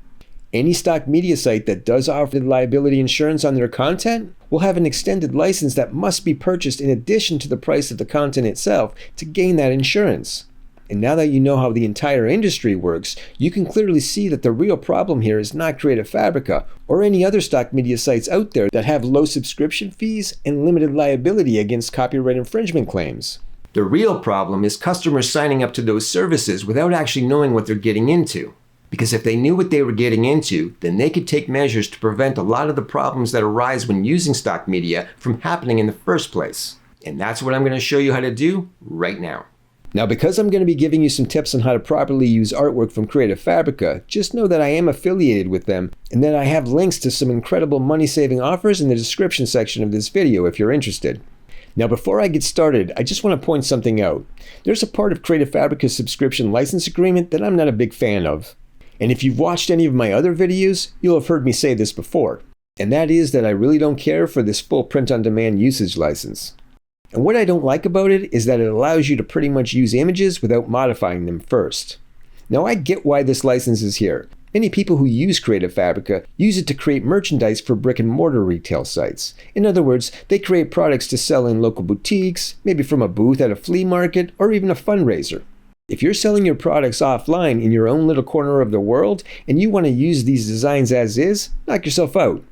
Any stock media site that does offer liability insurance on their content will have an extended license that must be purchased in addition to the price of the content itself to gain that insurance. And now that you know how the entire industry works, you can clearly see that the real problem here is not Creative Fabrica or any other stock media sites out there that have low subscription fees and limited liability against copyright infringement claims. The real problem is customers signing up to those services without actually knowing what they're getting into. Because if they knew what they were getting into, then they could take measures to prevent a lot of the problems that arise when using stock media from happening in the first place. And that's what I'm going to show you how to do right now. Now, because I'm going to be giving you some tips on how to properly use artwork from Creative Fabrica, just know that I am affiliated with them and that I have links to some incredible money-saving offers in the description section of this video if you're interested. Now, before I get started, I just want to point something out. There's a part of Creative Fabrica's subscription license agreement that I'm not a big fan of. And if you've watched any of my other videos, you'll have heard me say this before. And that is that I really don't care for this full print-on-demand usage license. And what I don't like about it is that it allows you to pretty much use images without modifying them first. Now, I get why this license is here. Many people who use Creative Fabrica use it to create merchandise for brick and mortar retail sites. In other words, they create products to sell in local boutiques, maybe from a booth at a flea market, or even a fundraiser. If you're selling your products offline in your own little corner of the world and you want to use these designs as is, knock yourself out.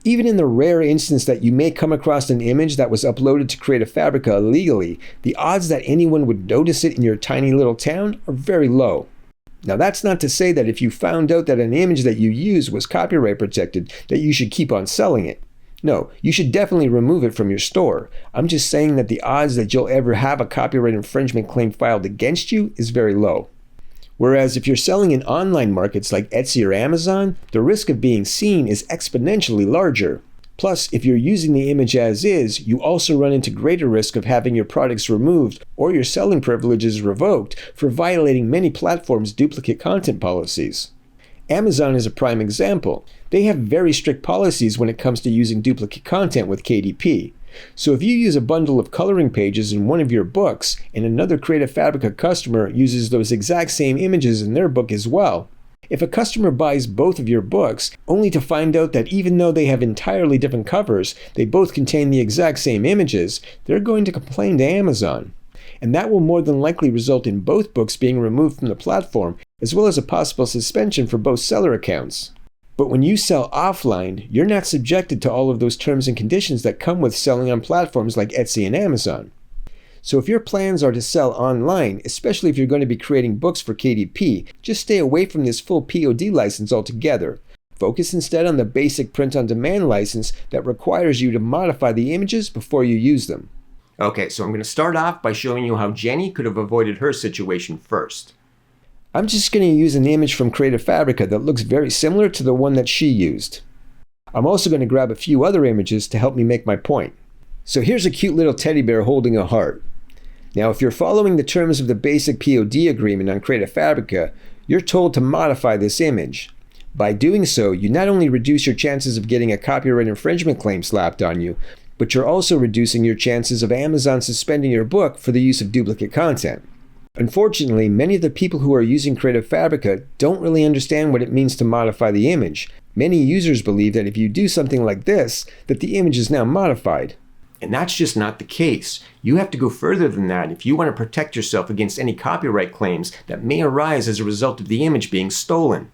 Even in the rare instance that you may come across an image that was uploaded to Creative Fabrica illegally, the odds that anyone would notice it in your tiny little town are very low. Now, that's not to say that if you found out that an image that you used was copyright protected, that you should keep on selling it. No, you should definitely remove it from your store. I'm just saying that the odds that you'll ever have a copyright infringement claim filed against you is very low. Whereas if you're selling in online markets like Etsy or Amazon, the risk of being seen is exponentially larger. Plus, if you're using the image as is, you also run into greater risk of having your products removed or your selling privileges revoked for violating many platforms' duplicate content policies. Amazon is a prime example. They have very strict policies when it comes to using duplicate content with KDP. So if you use a bundle of coloring pages in one of your books and another Creative Fabrica customer uses those exact same images in their book as well, if a customer buys both of your books only to find out that even though they have entirely different covers, they both contain the exact same images, they're going to complain to Amazon. And that will more than likely result in both books being removed from the platform, as well as a possible suspension for both seller accounts. But when you sell offline, you're not subjected to all of those terms and conditions that come with selling on platforms like Etsy and Amazon. So if your plans are to sell online, especially if you're going to be creating books for KDP, just stay away from this full POD license altogether. Focus instead on the basic print-on-demand license that requires you to modify the images before you use them. Okay, so I'm going to start off by showing you how Jenny could have avoided her situation first. I'm just going to use an image from Creative Fabrica that looks very similar to the one that she used. I'm also going to grab a few other images to help me make my point. So here's a cute little teddy bear holding a heart. Now, if you're following the terms of the basic POD agreement on Creative Fabrica, you're told to modify this image. By doing so, you not only reduce your chances of getting a copyright infringement claim slapped on you, but you're also reducing your chances of Amazon suspending your book for the use of duplicate content. Unfortunately, many of the people who are using Creative Fabrica don't really understand what it means to modify the image. Many users believe that if you do something like this, that the image is now modified. And that's just not the case. You have to go further than that if you want to protect yourself against any copyright claims that may arise as a result of the image being stolen.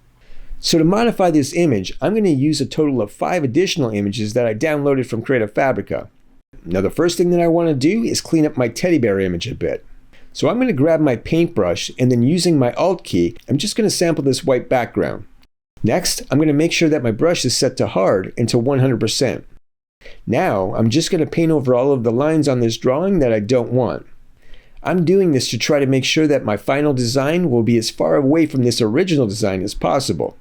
So to modify this image, I'm going to use a total of 5 additional images that I downloaded from Creative Fabrica. Now, the first thing that I want to do is clean up my teddy bear image a bit. So I'm going to grab my paintbrush and then using my Alt key, I'm just going to sample this white background. Next, I'm going to make sure that my brush is set to hard and to 100%. Now, I'm just going to paint over all of the lines on this drawing that I don't want. I'm doing this to try to make sure that my final design will be as far away from this original design as possible.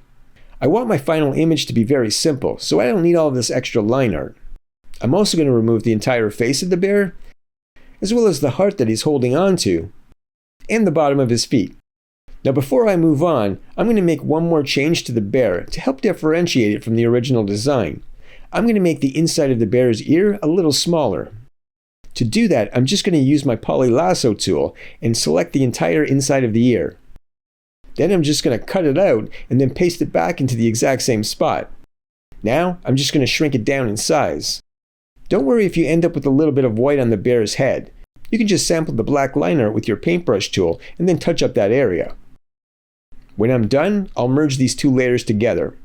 I want my final image to be very simple, so I don't need all of this extra line art. I'm also going to remove the entire face of the bear, as well as the heart that he's holding onto, and the bottom of his feet. Now before I move on, I'm going to make one more change to the bear to help differentiate it from the original design. I'm going to make the inside of the bear's ear a little smaller. To do that, I'm just going to use my poly lasso tool and select the entire inside of the ear. Then I'm just going to cut it out and then paste it back into the exact same spot. Now, I'm just going to shrink it down in size. Don't worry if you end up with a little bit of white on the bear's head. You can just sample the black line art with your paintbrush tool and then touch up that area. When I'm done, I'll merge these two layers together.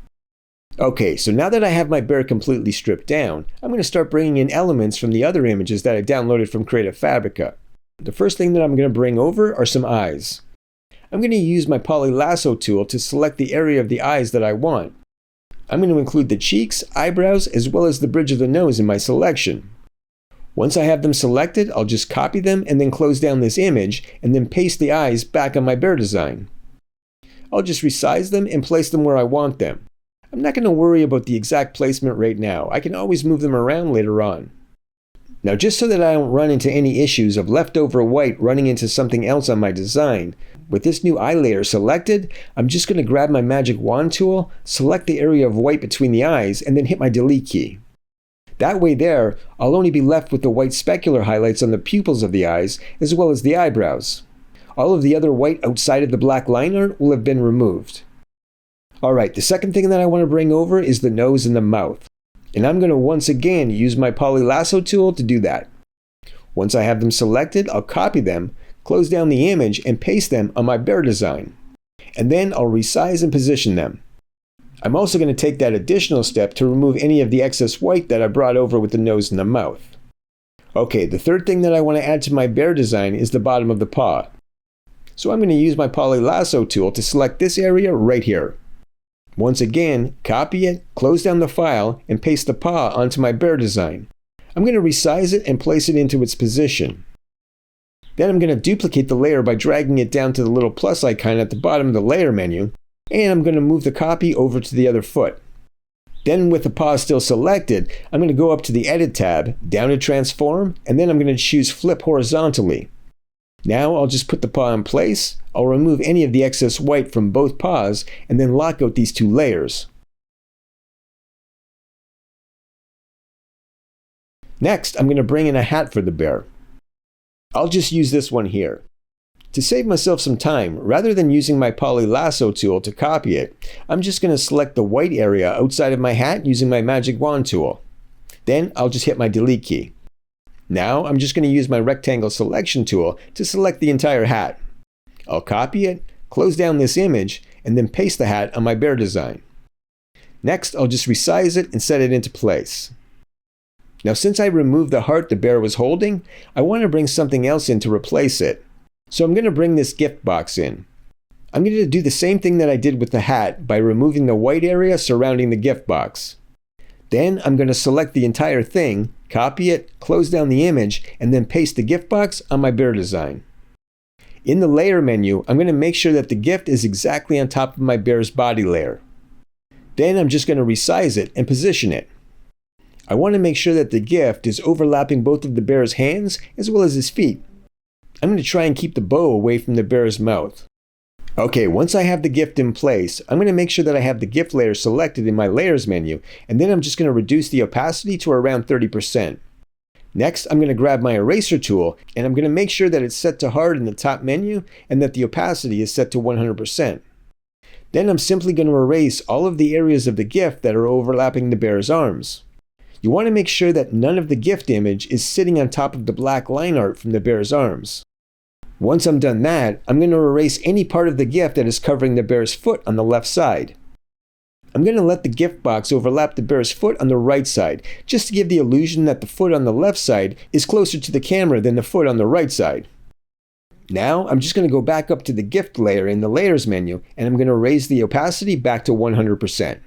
Okay, so now that I have my bear completely stripped down, I'm going to start bringing in elements from the other images that I downloaded from Creative Fabrica. The first thing that I'm going to bring over are some eyes. I'm going to use my poly lasso tool to select the area of the eyes that I want. I'm going to include the cheeks, eyebrows, as well as the bridge of the nose in my selection. Once I have them selected, I'll just copy them and then close down this image and then paste the eyes back on my bear design. I'll just resize them and place them where I want them. I'm not going to worry about the exact placement right now. I can always move them around later on. Now, just so that I don't run into any issues of leftover white running into something else on my design, with this new eye layer selected, I'm just going to grab my magic wand tool, select the area of white between the eyes, and then hit my delete key. That way there, I'll only be left with the white specular highlights on the pupils of the eyes, as well as the eyebrows. All of the other white outside of the black line art will have been removed. Alright, the second thing that I want to bring over is the nose and the mouth. And I'm going to once again use my poly lasso tool to do that. Once I have them selected, I'll copy them, close down the image, and paste them on my bear design. And then I'll resize and position them. I'm also going to take that additional step to remove any of the excess white that I brought over with the nose and the mouth. Okay, the third thing that I want to add to my bear design is the bottom of the paw. So I'm going to use my poly lasso tool to select this area right here. Once again, copy it, close down the file, and paste the paw onto my bear design. I'm going to resize it and place it into its position. Then I'm going to duplicate the layer by dragging it down to the little plus icon at the bottom of the layer menu, and I'm going to move the copy over to the other foot. Then with the paw still selected, I'm going to go up to the Edit tab, down to Transform, and then I'm going to choose Flip Horizontally. Now I'll just put the paw in place, I'll remove any of the excess white from both paws, and then lock out these two layers. Next, I'm going to bring in a hat for the bear. I'll just use this one here. To save myself some time, rather than using my poly lasso tool to copy it, I'm just going to select the white area outside of my hat using my magic wand tool. Then I'll just hit my delete key. Now I'm just going to use my rectangle selection tool to select the entire hat. I'll copy it, close down this image, and then paste the hat on my bear design. Next, I'll just resize it and set it into place. Now since I removed the heart the bear was holding, I want to bring something else in to replace it. So I'm going to bring this gift box in. I'm going to do the same thing that I did with the hat by removing the white area surrounding the gift box. Then I'm going to select the entire thing, copy it, close down the image, and then paste the gift box on my bear design. In the layer menu, I'm going to make sure that the gift is exactly on top of my bear's body layer. Then I'm just going to resize it and position it. I want to make sure that the gift is overlapping both of the bear's hands as well as his feet. I'm going to try and keep the bow away from the bear's mouth. Okay, once I have the gift in place, I'm going to make sure that I have the gift layer selected in my layers menu, and then I'm just going to reduce the opacity to around 30%. Next, I'm going to grab my eraser tool, and I'm going to make sure that it's set to hard in the top menu and that the opacity is set to 100%. Then I'm simply going to erase all of the areas of the gift that are overlapping the bear's arms. You want to make sure that none of the gift image is sitting on top of the black line art from the bear's arms. Once I'm done that, I'm going to erase any part of the gift that is covering the bear's foot on the left side. I'm going to let the gift box overlap the bear's foot on the right side, just to give the illusion that the foot on the left side is closer to the camera than the foot on the right side. Now I'm just going to go back up to the gift layer in the layers menu, and I'm going to raise the opacity back to 100%.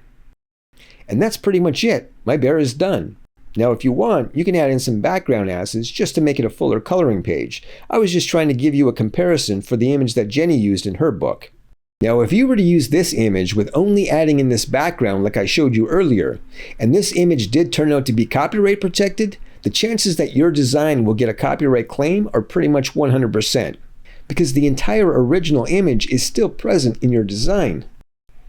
And that's pretty much it. My bear is done. Now if you want, you can add in some background assets just to make it a fuller coloring page. I was just trying to give you a comparison for the image that Jenny used in her book. Now if you were to use this image with only adding in this background like I showed you earlier, and this image did turn out to be copyright protected, the chances that your design will get a copyright claim are pretty much 100%, because the entire original image is still present in your design.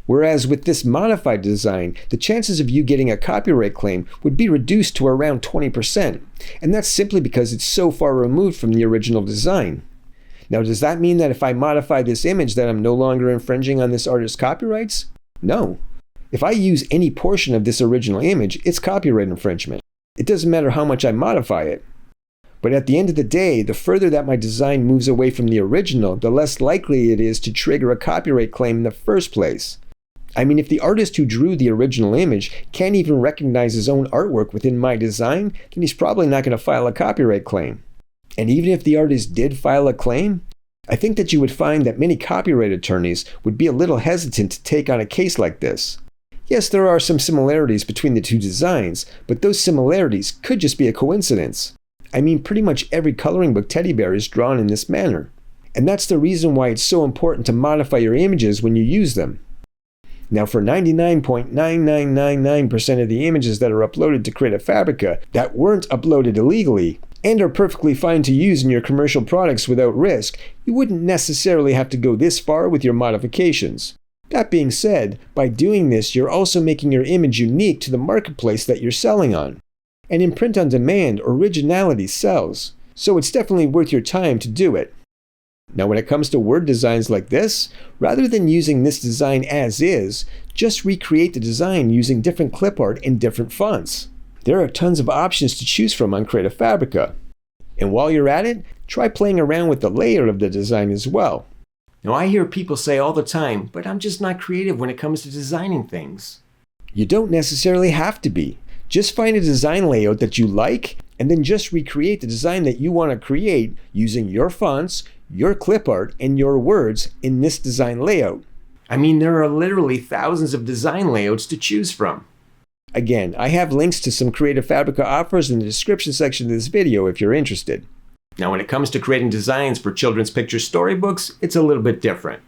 Whereas with this modified design, the chances of you getting a copyright claim would be reduced to around 20%, and that's simply because it's so far removed from the original design. Now, does that mean that if I modify this image that I'm no longer infringing on this artist's copyrights? No. If I use any portion of this original image, it's copyright infringement. It doesn't matter how much I modify it. But at the end of the day, the further that my design moves away from the original, the less likely it is to trigger a copyright claim in the first place. I mean, if the artist who drew the original image can't even recognize his own artwork within my design, then he's probably not going to file a copyright claim. And even if the artist did file a claim, I think that you would find that many copyright attorneys would be a little hesitant to take on a case like this. Yes, there are some similarities between the two designs, but those similarities could just be a coincidence. I mean, pretty much every coloring book teddy bear is drawn in this manner. And that's the reason why it's so important to modify your images when you use them. Now for 99.9999% of the images that are uploaded to Creative Fabrica that weren't uploaded illegally and are perfectly fine to use in your commercial products without risk, you wouldn't necessarily have to go this far with your modifications. That being said, by doing this, you're also making your image unique to the marketplace that you're selling on. And in print on demand, originality sells, so it's definitely worth your time to do it. Now when it comes to word designs like this, rather than using this design as is, just recreate the design using different clip art and different fonts. There are tons of options to choose from on Creative Fabrica. And while you're at it, try playing around with the layer of the design as well. Now I hear people say all the time, but I'm just not creative when it comes to designing things. You don't necessarily have to be. Just find a design layout that you like, and then just recreate the design that you want to create using your fonts, your clip art, and your words in this design layout. I mean, there are literally thousands of design layouts to choose from. Again, I have links to some Creative Fabrica offers in the description section of this video if you're interested. Now, when it comes to creating designs for children's picture storybooks, it's a little bit different.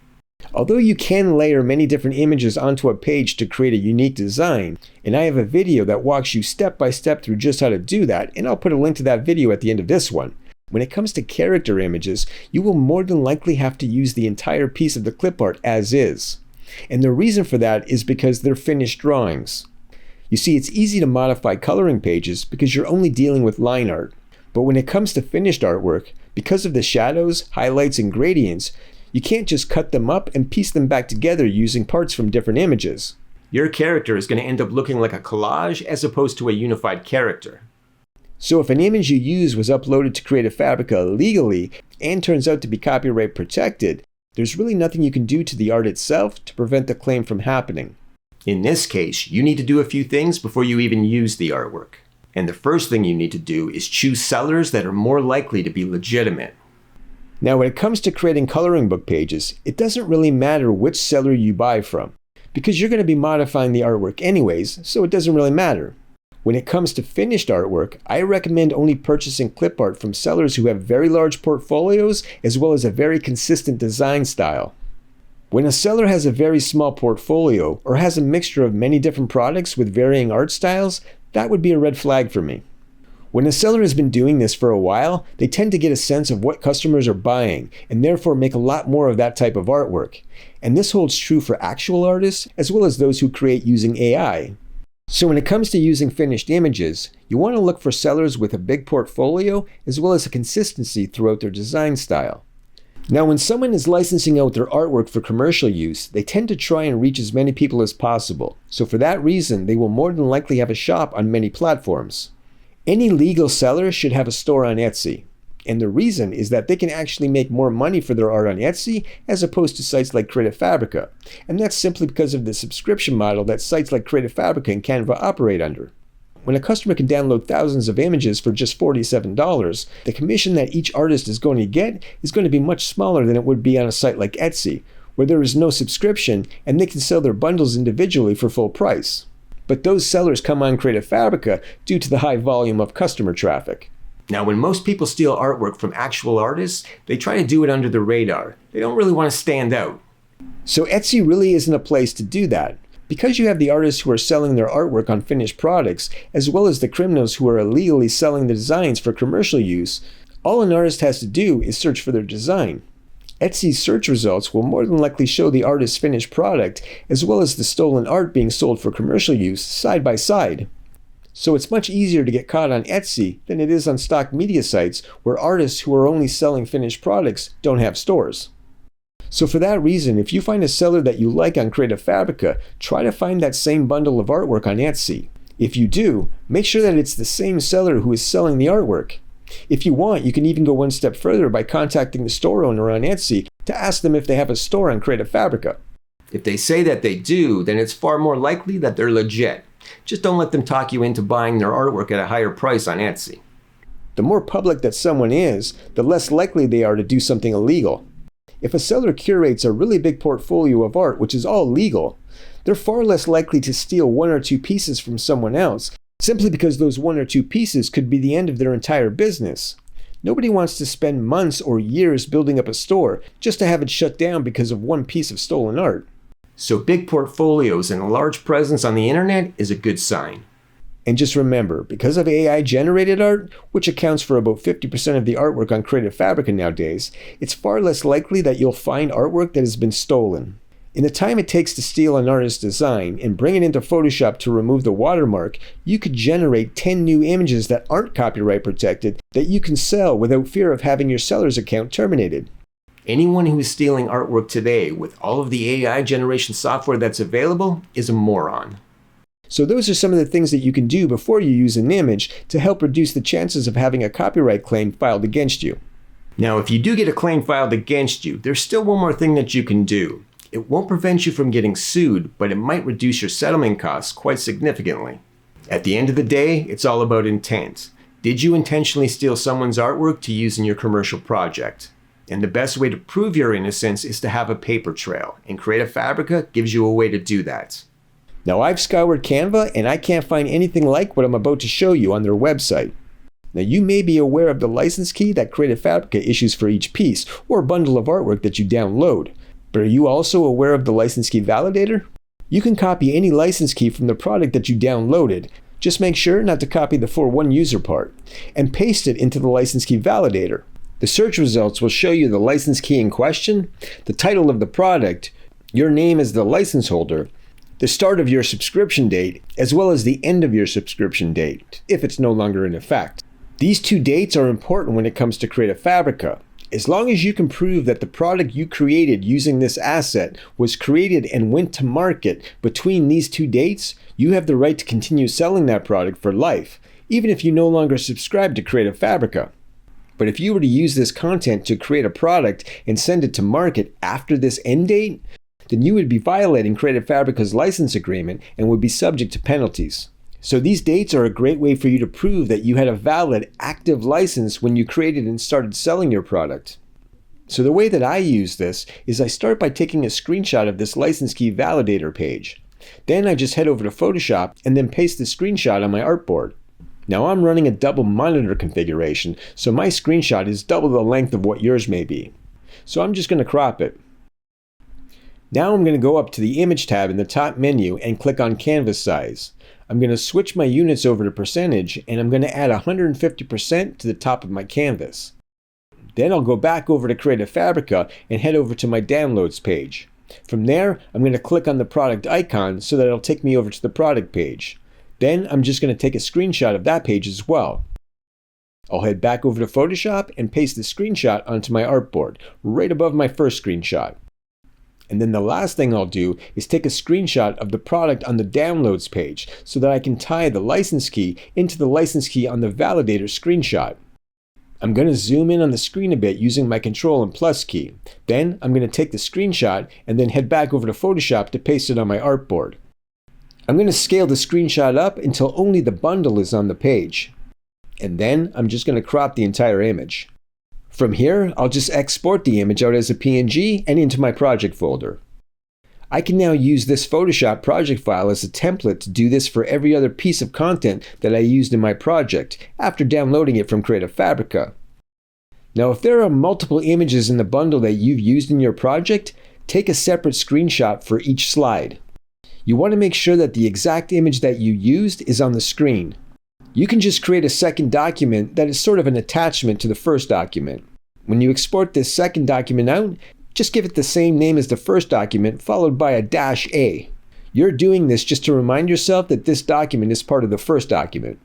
Although you can layer many different images onto a page to create a unique design, and I have a video that walks you step by step through just how to do that, and I'll put a link to that video at the end of this one. When it comes to character images, you will more than likely have to use the entire piece of the clip art as is. And the reason for that is because they're finished drawings. You see, it's easy to modify coloring pages because you're only dealing with line art. But when it comes to finished artwork, because of the shadows, highlights, and gradients, you can't just cut them up and piece them back together using parts from different images. Your character is going to end up looking like a collage as opposed to a unified character. So if an image you use was uploaded to Creative Fabrica illegally and turns out to be copyright protected, there's really nothing you can do to the art itself to prevent the claim from happening. In this case, you need to do a few things before you even use the artwork. And the first thing you need to do is choose sellers that are more likely to be legitimate. Now, when it comes to creating coloring book pages, it doesn't really matter which seller you buy from, because you're going to be modifying the artwork anyways, so it doesn't really matter. When it comes to finished artwork, I recommend only purchasing clip art from sellers who have very large portfolios as well as a very consistent design style. When a seller has a very small portfolio or has a mixture of many different products with varying art styles, that would be a red flag for me. When a seller has been doing this for a while, they tend to get a sense of what customers are buying and therefore make a lot more of that type of artwork. And this holds true for actual artists as well as those who create using AI. So when it comes to using finished images, you want to look for sellers with a big portfolio as well as a consistency throughout their design style. Now, when someone is licensing out their artwork for commercial use, they tend to try and reach as many people as possible. So for that reason, they will more than likely have a shop on many platforms. Any legal seller should have a store on Etsy. And the reason is that they can actually make more money for their art on Etsy as opposed to sites like Creative Fabrica. And that's simply because of the subscription model that sites like Creative Fabrica and Canva operate under. When a customer can download thousands of images for just $47, the commission that each artist is going to get is going to be much smaller than it would be on a site like Etsy, where there is no subscription and they can sell their bundles individually for full price. But those sellers come on Creative Fabrica due to the high volume of customer traffic. Now, when most people steal artwork from actual artists, they try to do it under the radar. They don't really want to stand out. So Etsy really isn't a place to do that. Because you have the artists who are selling their artwork on finished products, as well as the criminals who are illegally selling the designs for commercial use, all an artist has to do is search for their design. Etsy's search results will more than likely show the artist's finished product, as well as the stolen art being sold for commercial use, side by side. So it's much easier to get caught on Etsy than it is on stock media sites where artists who are only selling finished products don't have stores. So for that reason, if you find a seller that you like on Creative Fabrica, try to find that same bundle of artwork on Etsy. If you do, make sure that it's the same seller who is selling the artwork. If you want, you can even go one step further by contacting the store owner on Etsy to ask them if they have a store on Creative Fabrica. If they say that they do, then it's far more likely that they're legit. Just don't let them talk you into buying their artwork at a higher price on Etsy. The more public that someone is, the less likely they are to do something illegal. If a seller curates a really big portfolio of art, which is all legal, they're far less likely to steal one or two pieces from someone else, simply because those one or two pieces could be the end of their entire business. Nobody wants to spend months or years building up a store just to have it shut down because of one piece of stolen art. So big portfolios and a large presence on the internet is a good sign. And just remember, because of AI-generated art, which accounts for about 50% of the artwork on Creative Fabrica nowadays, it's far less likely that you'll find artwork that has been stolen. In the time it takes to steal an artist's design and bring it into Photoshop to remove the watermark, you could generate 10 new images that aren't copyright protected that you can sell without fear of having your seller's account terminated. Anyone who is stealing artwork today with all of the AI generation software that's available is a moron. So those are some of the things that you can do before you use an image to help reduce the chances of having a copyright claim filed against you. Now, if you do get a claim filed against you, there's still one more thing that you can do. It won't prevent you from getting sued, but it might reduce your settlement costs quite significantly. At the end of the day, it's all about intent. Did you intentionally steal someone's artwork to use in your commercial project? And the best way to prove your innocence is to have a paper trail, and Creative Fabrica gives you a way to do that. Now, I've scoured Canva and I can't find anything like what I'm about to show you on their website. Now, you may be aware of the license key that Creative Fabrica issues for each piece or bundle of artwork that you download. But are you also aware of the license key validator? You can copy any license key from the product that you downloaded. Just make sure not to copy the for one user part and paste it into the license key validator. The search results will show you the license key in question, the title of the product, your name as the license holder, the start of your subscription date, as well as the end of your subscription date, if it's no longer in effect. These two dates are important when it comes to Creative Fabrica. As long as you can prove that the product you created using this asset was created and went to market between these two dates, you have the right to continue selling that product for life, even if you no longer subscribe to Creative Fabrica. But if you were to use this content to create a product and send it to market after this end date, then you would be violating Creative Fabrica's license agreement and would be subject to penalties. So these dates are a great way for you to prove that you had a valid, active license when you created and started selling your product. So the way that I use this is I start by taking a screenshot of this license key validator page. Then I just head over to Photoshop and then paste the screenshot on my artboard. Now I'm running a double monitor configuration, so my screenshot is double the length of what yours may be. So I'm just going to crop it. Now I'm going to go up to the Image tab in the top menu and click on Canvas Size. I'm going to switch my units over to percentage and I'm going to add 150% to the top of my canvas. Then I'll go back over to Creative Fabrica and head over to my Downloads page. From there, I'm going to click on the product icon so that it'll take me over to the product page. Then I'm just going to take a screenshot of that page as well. I'll head back over to Photoshop and paste the screenshot onto my artboard, right above my first screenshot. And then the last thing I'll do is take a screenshot of the product on the Downloads page so that I can tie the license key into the license key on the validator screenshot. I'm going to zoom in on the screen a bit using my Control and Plus key. Then I'm going to take the screenshot and then head back over to Photoshop to paste it on my artboard. I'm going to scale the screenshot up until only the bundle is on the page. And then I'm just going to crop the entire image. From here, I'll just export the image out as a PNG and into my project folder. I can now use this Photoshop project file as a template to do this for every other piece of content that I used in my project after downloading it from Creative Fabrica. Now, if there are multiple images in the bundle that you've used in your project, take a separate screenshot for each slide. You want to make sure that the exact image that you used is on the screen. You can just create a second document that is sort of an attachment to the first document. When you export this second document out, just give it the same name as the first document followed by a -A. You're doing this just to remind yourself that this document is part of the first document.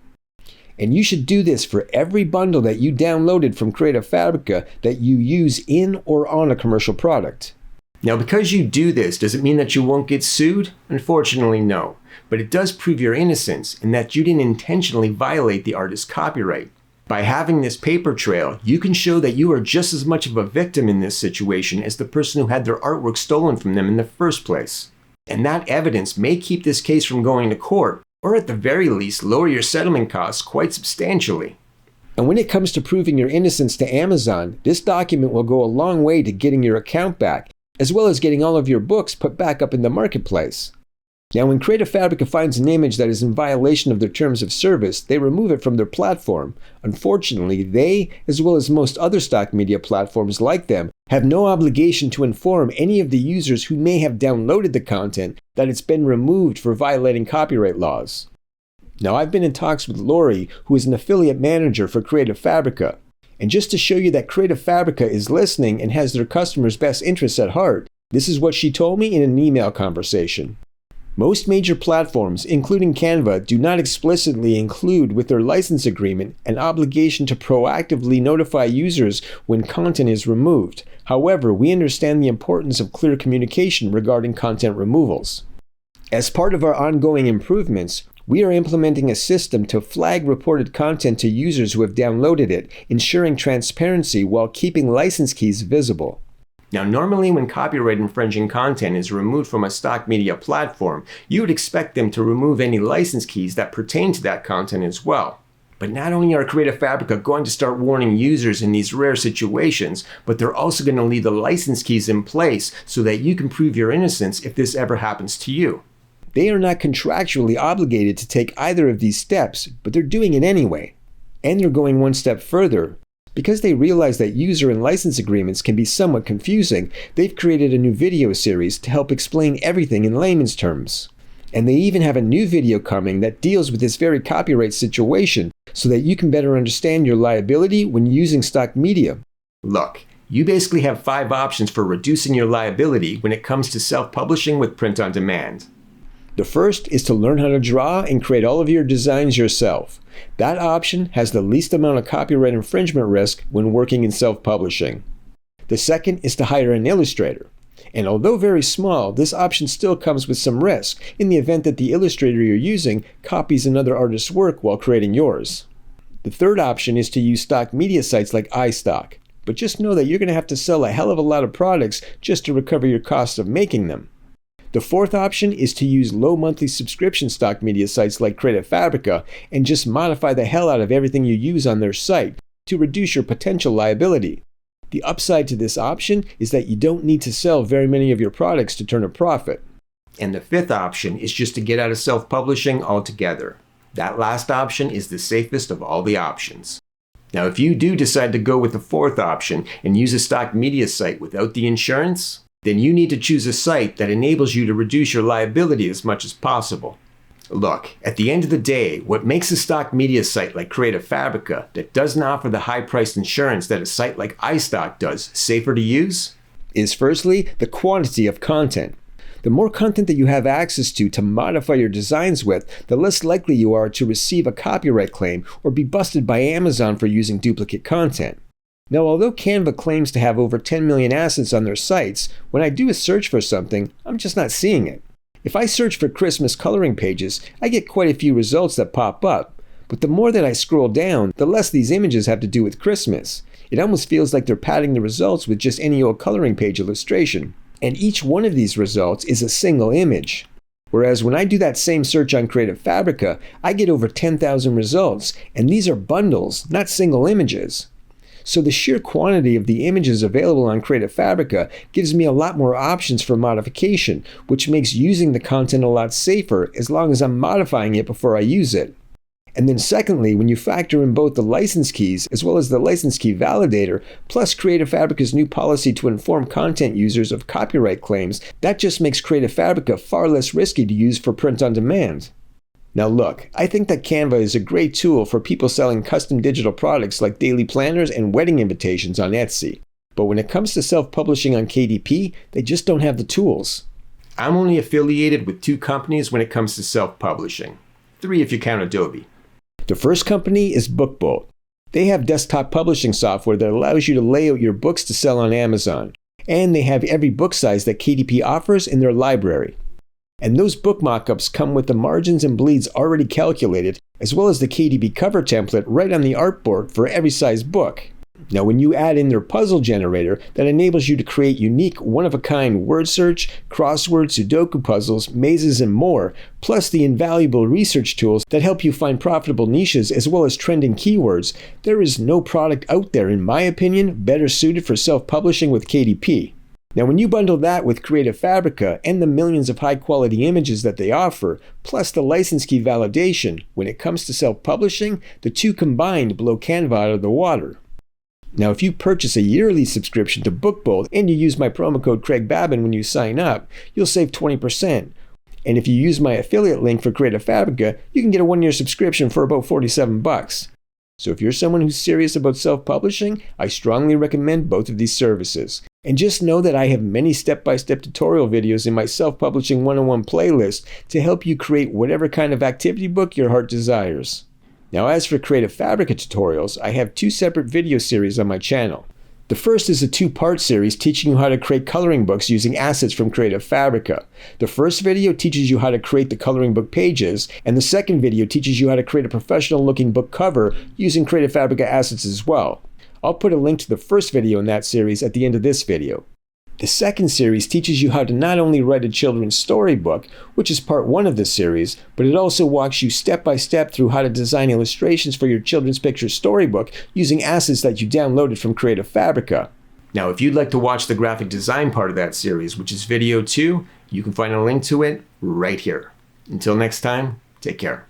And you should do this for every bundle that you downloaded from Creative Fabrica that you use in or on a commercial product. Now, because you do this, does it mean that you won't get sued? Unfortunately, no. But it does prove your innocence and that you didn't intentionally violate the artist's copyright. By having this paper trail, you can show that you are just as much of a victim in this situation as the person who had their artwork stolen from them in the first place. And that evidence may keep this case from going to court, or at the very least lower your settlement costs quite substantially. And when it comes to proving your innocence to Amazon, this document will go a long way to getting your account back, as well as getting all of your books put back up in the marketplace. Now, when Creative Fabrica finds an image that is in violation of their terms of service, they remove it from their platform. Unfortunately, they, as well as most other stock media platforms like them, have no obligation to inform any of the users who may have downloaded the content that it's been removed for violating copyright laws. Now, I've been in talks with Lori, who is an affiliate manager for Creative Fabrica. And just to show you that Creative Fabrica is listening and has their customers' best interests at heart, this is what she told me in an email conversation. Most major platforms, including Canva, do not explicitly include with their license agreement an obligation to proactively notify users when content is removed. However, we understand the importance of clear communication regarding content removals. As part of our ongoing improvements, we are implementing a system to flag reported content to users who have downloaded it, ensuring transparency while keeping license keys visible. Now, normally when copyright infringing content is removed from a stock media platform, you would expect them to remove any license keys that pertain to that content as well. But not only are Creative Fabrica going to start warning users in these rare situations, but they're also going to leave the license keys in place so that you can prove your innocence if this ever happens to you. They are not contractually obligated to take either of these steps, but they're doing it anyway. And they're going one step further. Because they realize that user and license agreements can be somewhat confusing, they've created a new video series to help explain everything in layman's terms. And they even have a new video coming that deals with this very copyright situation so that you can better understand your liability when using stock media. Look, you basically have 5 options for reducing your liability when it comes to self-publishing with print on demand. The first is to learn how to draw and create all of your designs yourself. That option has the least amount of copyright infringement risk when working in self-publishing. The second is to hire an illustrator. And although very small, this option still comes with some risk in the event that the illustrator you're using copies another artist's work while creating yours. The third option is to use stock media sites like iStock. But just know that you're going to have to sell a hell of a lot of products just to recover your costs of making them. The fourth option is to use low monthly subscription stock media sites like Creative Fabrica and just modify the hell out of everything you use on their site to reduce your potential liability. The upside to this option is that you don't need to sell very many of your products to turn a profit. And the fifth option is just to get out of self-publishing altogether. That last option is the safest of all the options. Now, if you do decide to go with the fourth option and use a stock media site without the insurance, then you need to choose a site that enables you to reduce your liability as much as possible. Look, at the end of the day, what makes a stock media site like Creative Fabrica that doesn't offer the high-priced insurance that a site like iStock does safer to use is firstly the quantity of content. The more content that you have access to modify your designs with, the less likely you are to receive a copyright claim or be busted by Amazon for using duplicate content. Now, although Canva claims to have over 10 million assets on their sites, when I do a search for something, I'm just not seeing it. If I search for Christmas coloring pages, I get quite a few results that pop up. But the more that I scroll down, the less these images have to do with Christmas. It almost feels like they're padding the results with just any old coloring page illustration. And each one of these results is a single image. Whereas when I do that same search on Creative Fabrica, I get over 10,000 results, and these are bundles, not single images. So the sheer quantity of the images available on Creative Fabrica gives me a lot more options for modification, which makes using the content a lot safer as long as I'm modifying it before I use it. And then secondly, when you factor in both the license keys as well as the license key validator, plus Creative Fabrica's new policy to inform content users of copyright claims, that just makes Creative Fabrica far less risky to use for print on demand. Now look, I think that Canva is a great tool for people selling custom digital products like daily planners and wedding invitations on Etsy. But when it comes to self-publishing on KDP, they just don't have the tools. I'm only affiliated with 2 companies when it comes to self-publishing. 3 if you count Adobe. The first company is BookBolt. They have desktop publishing software that allows you to lay out your books to sell on Amazon. And they have every book size that KDP offers in their library. And those book mockups come with the margins and bleeds already calculated, as well as the KDP cover template right on the artboard for every size book. Now when you add in their puzzle generator that enables you to create unique, one-of-a-kind word search, crossword, Sudoku puzzles, mazes, and more, plus the invaluable research tools that help you find profitable niches as well as trending keywords, there is no product out there, in my opinion, better suited for self-publishing with KDP. Now when you bundle that with Creative Fabrica and the millions of high-quality images that they offer, plus the license key validation, when it comes to self-publishing, the two combined blow Canva out of the water. Now if you purchase a yearly subscription to BookBolt and you use my promo code CraigBabin when you sign up, you'll save 20%. And if you use my affiliate link for Creative Fabrica, you can get a 1-year subscription for about $47. So if you're someone who's serious about self-publishing, I strongly recommend both of these services. And just know that I have many step-by-step tutorial videos in my self-publishing 101 playlist to help you create whatever kind of activity book your heart desires. Now as for Creative Fabrica tutorials, I have 2 separate video series on my channel. The first is a 2-part series teaching you how to create coloring books using assets from Creative Fabrica. The first video teaches you how to create the coloring book pages, and the second video teaches you how to create a professional looking book cover using Creative Fabrica assets as well. I'll put a link to the first video in that series at the end of this video. The second series teaches you how to not only write a children's storybook, which is part 1 of this series, but it also walks you step by step through how to design illustrations for your children's picture storybook using assets that you downloaded from Creative Fabrica. Now, if you'd like to watch the graphic design part of that series, which is video 2, you can find a link to it right here. Until next time, take care.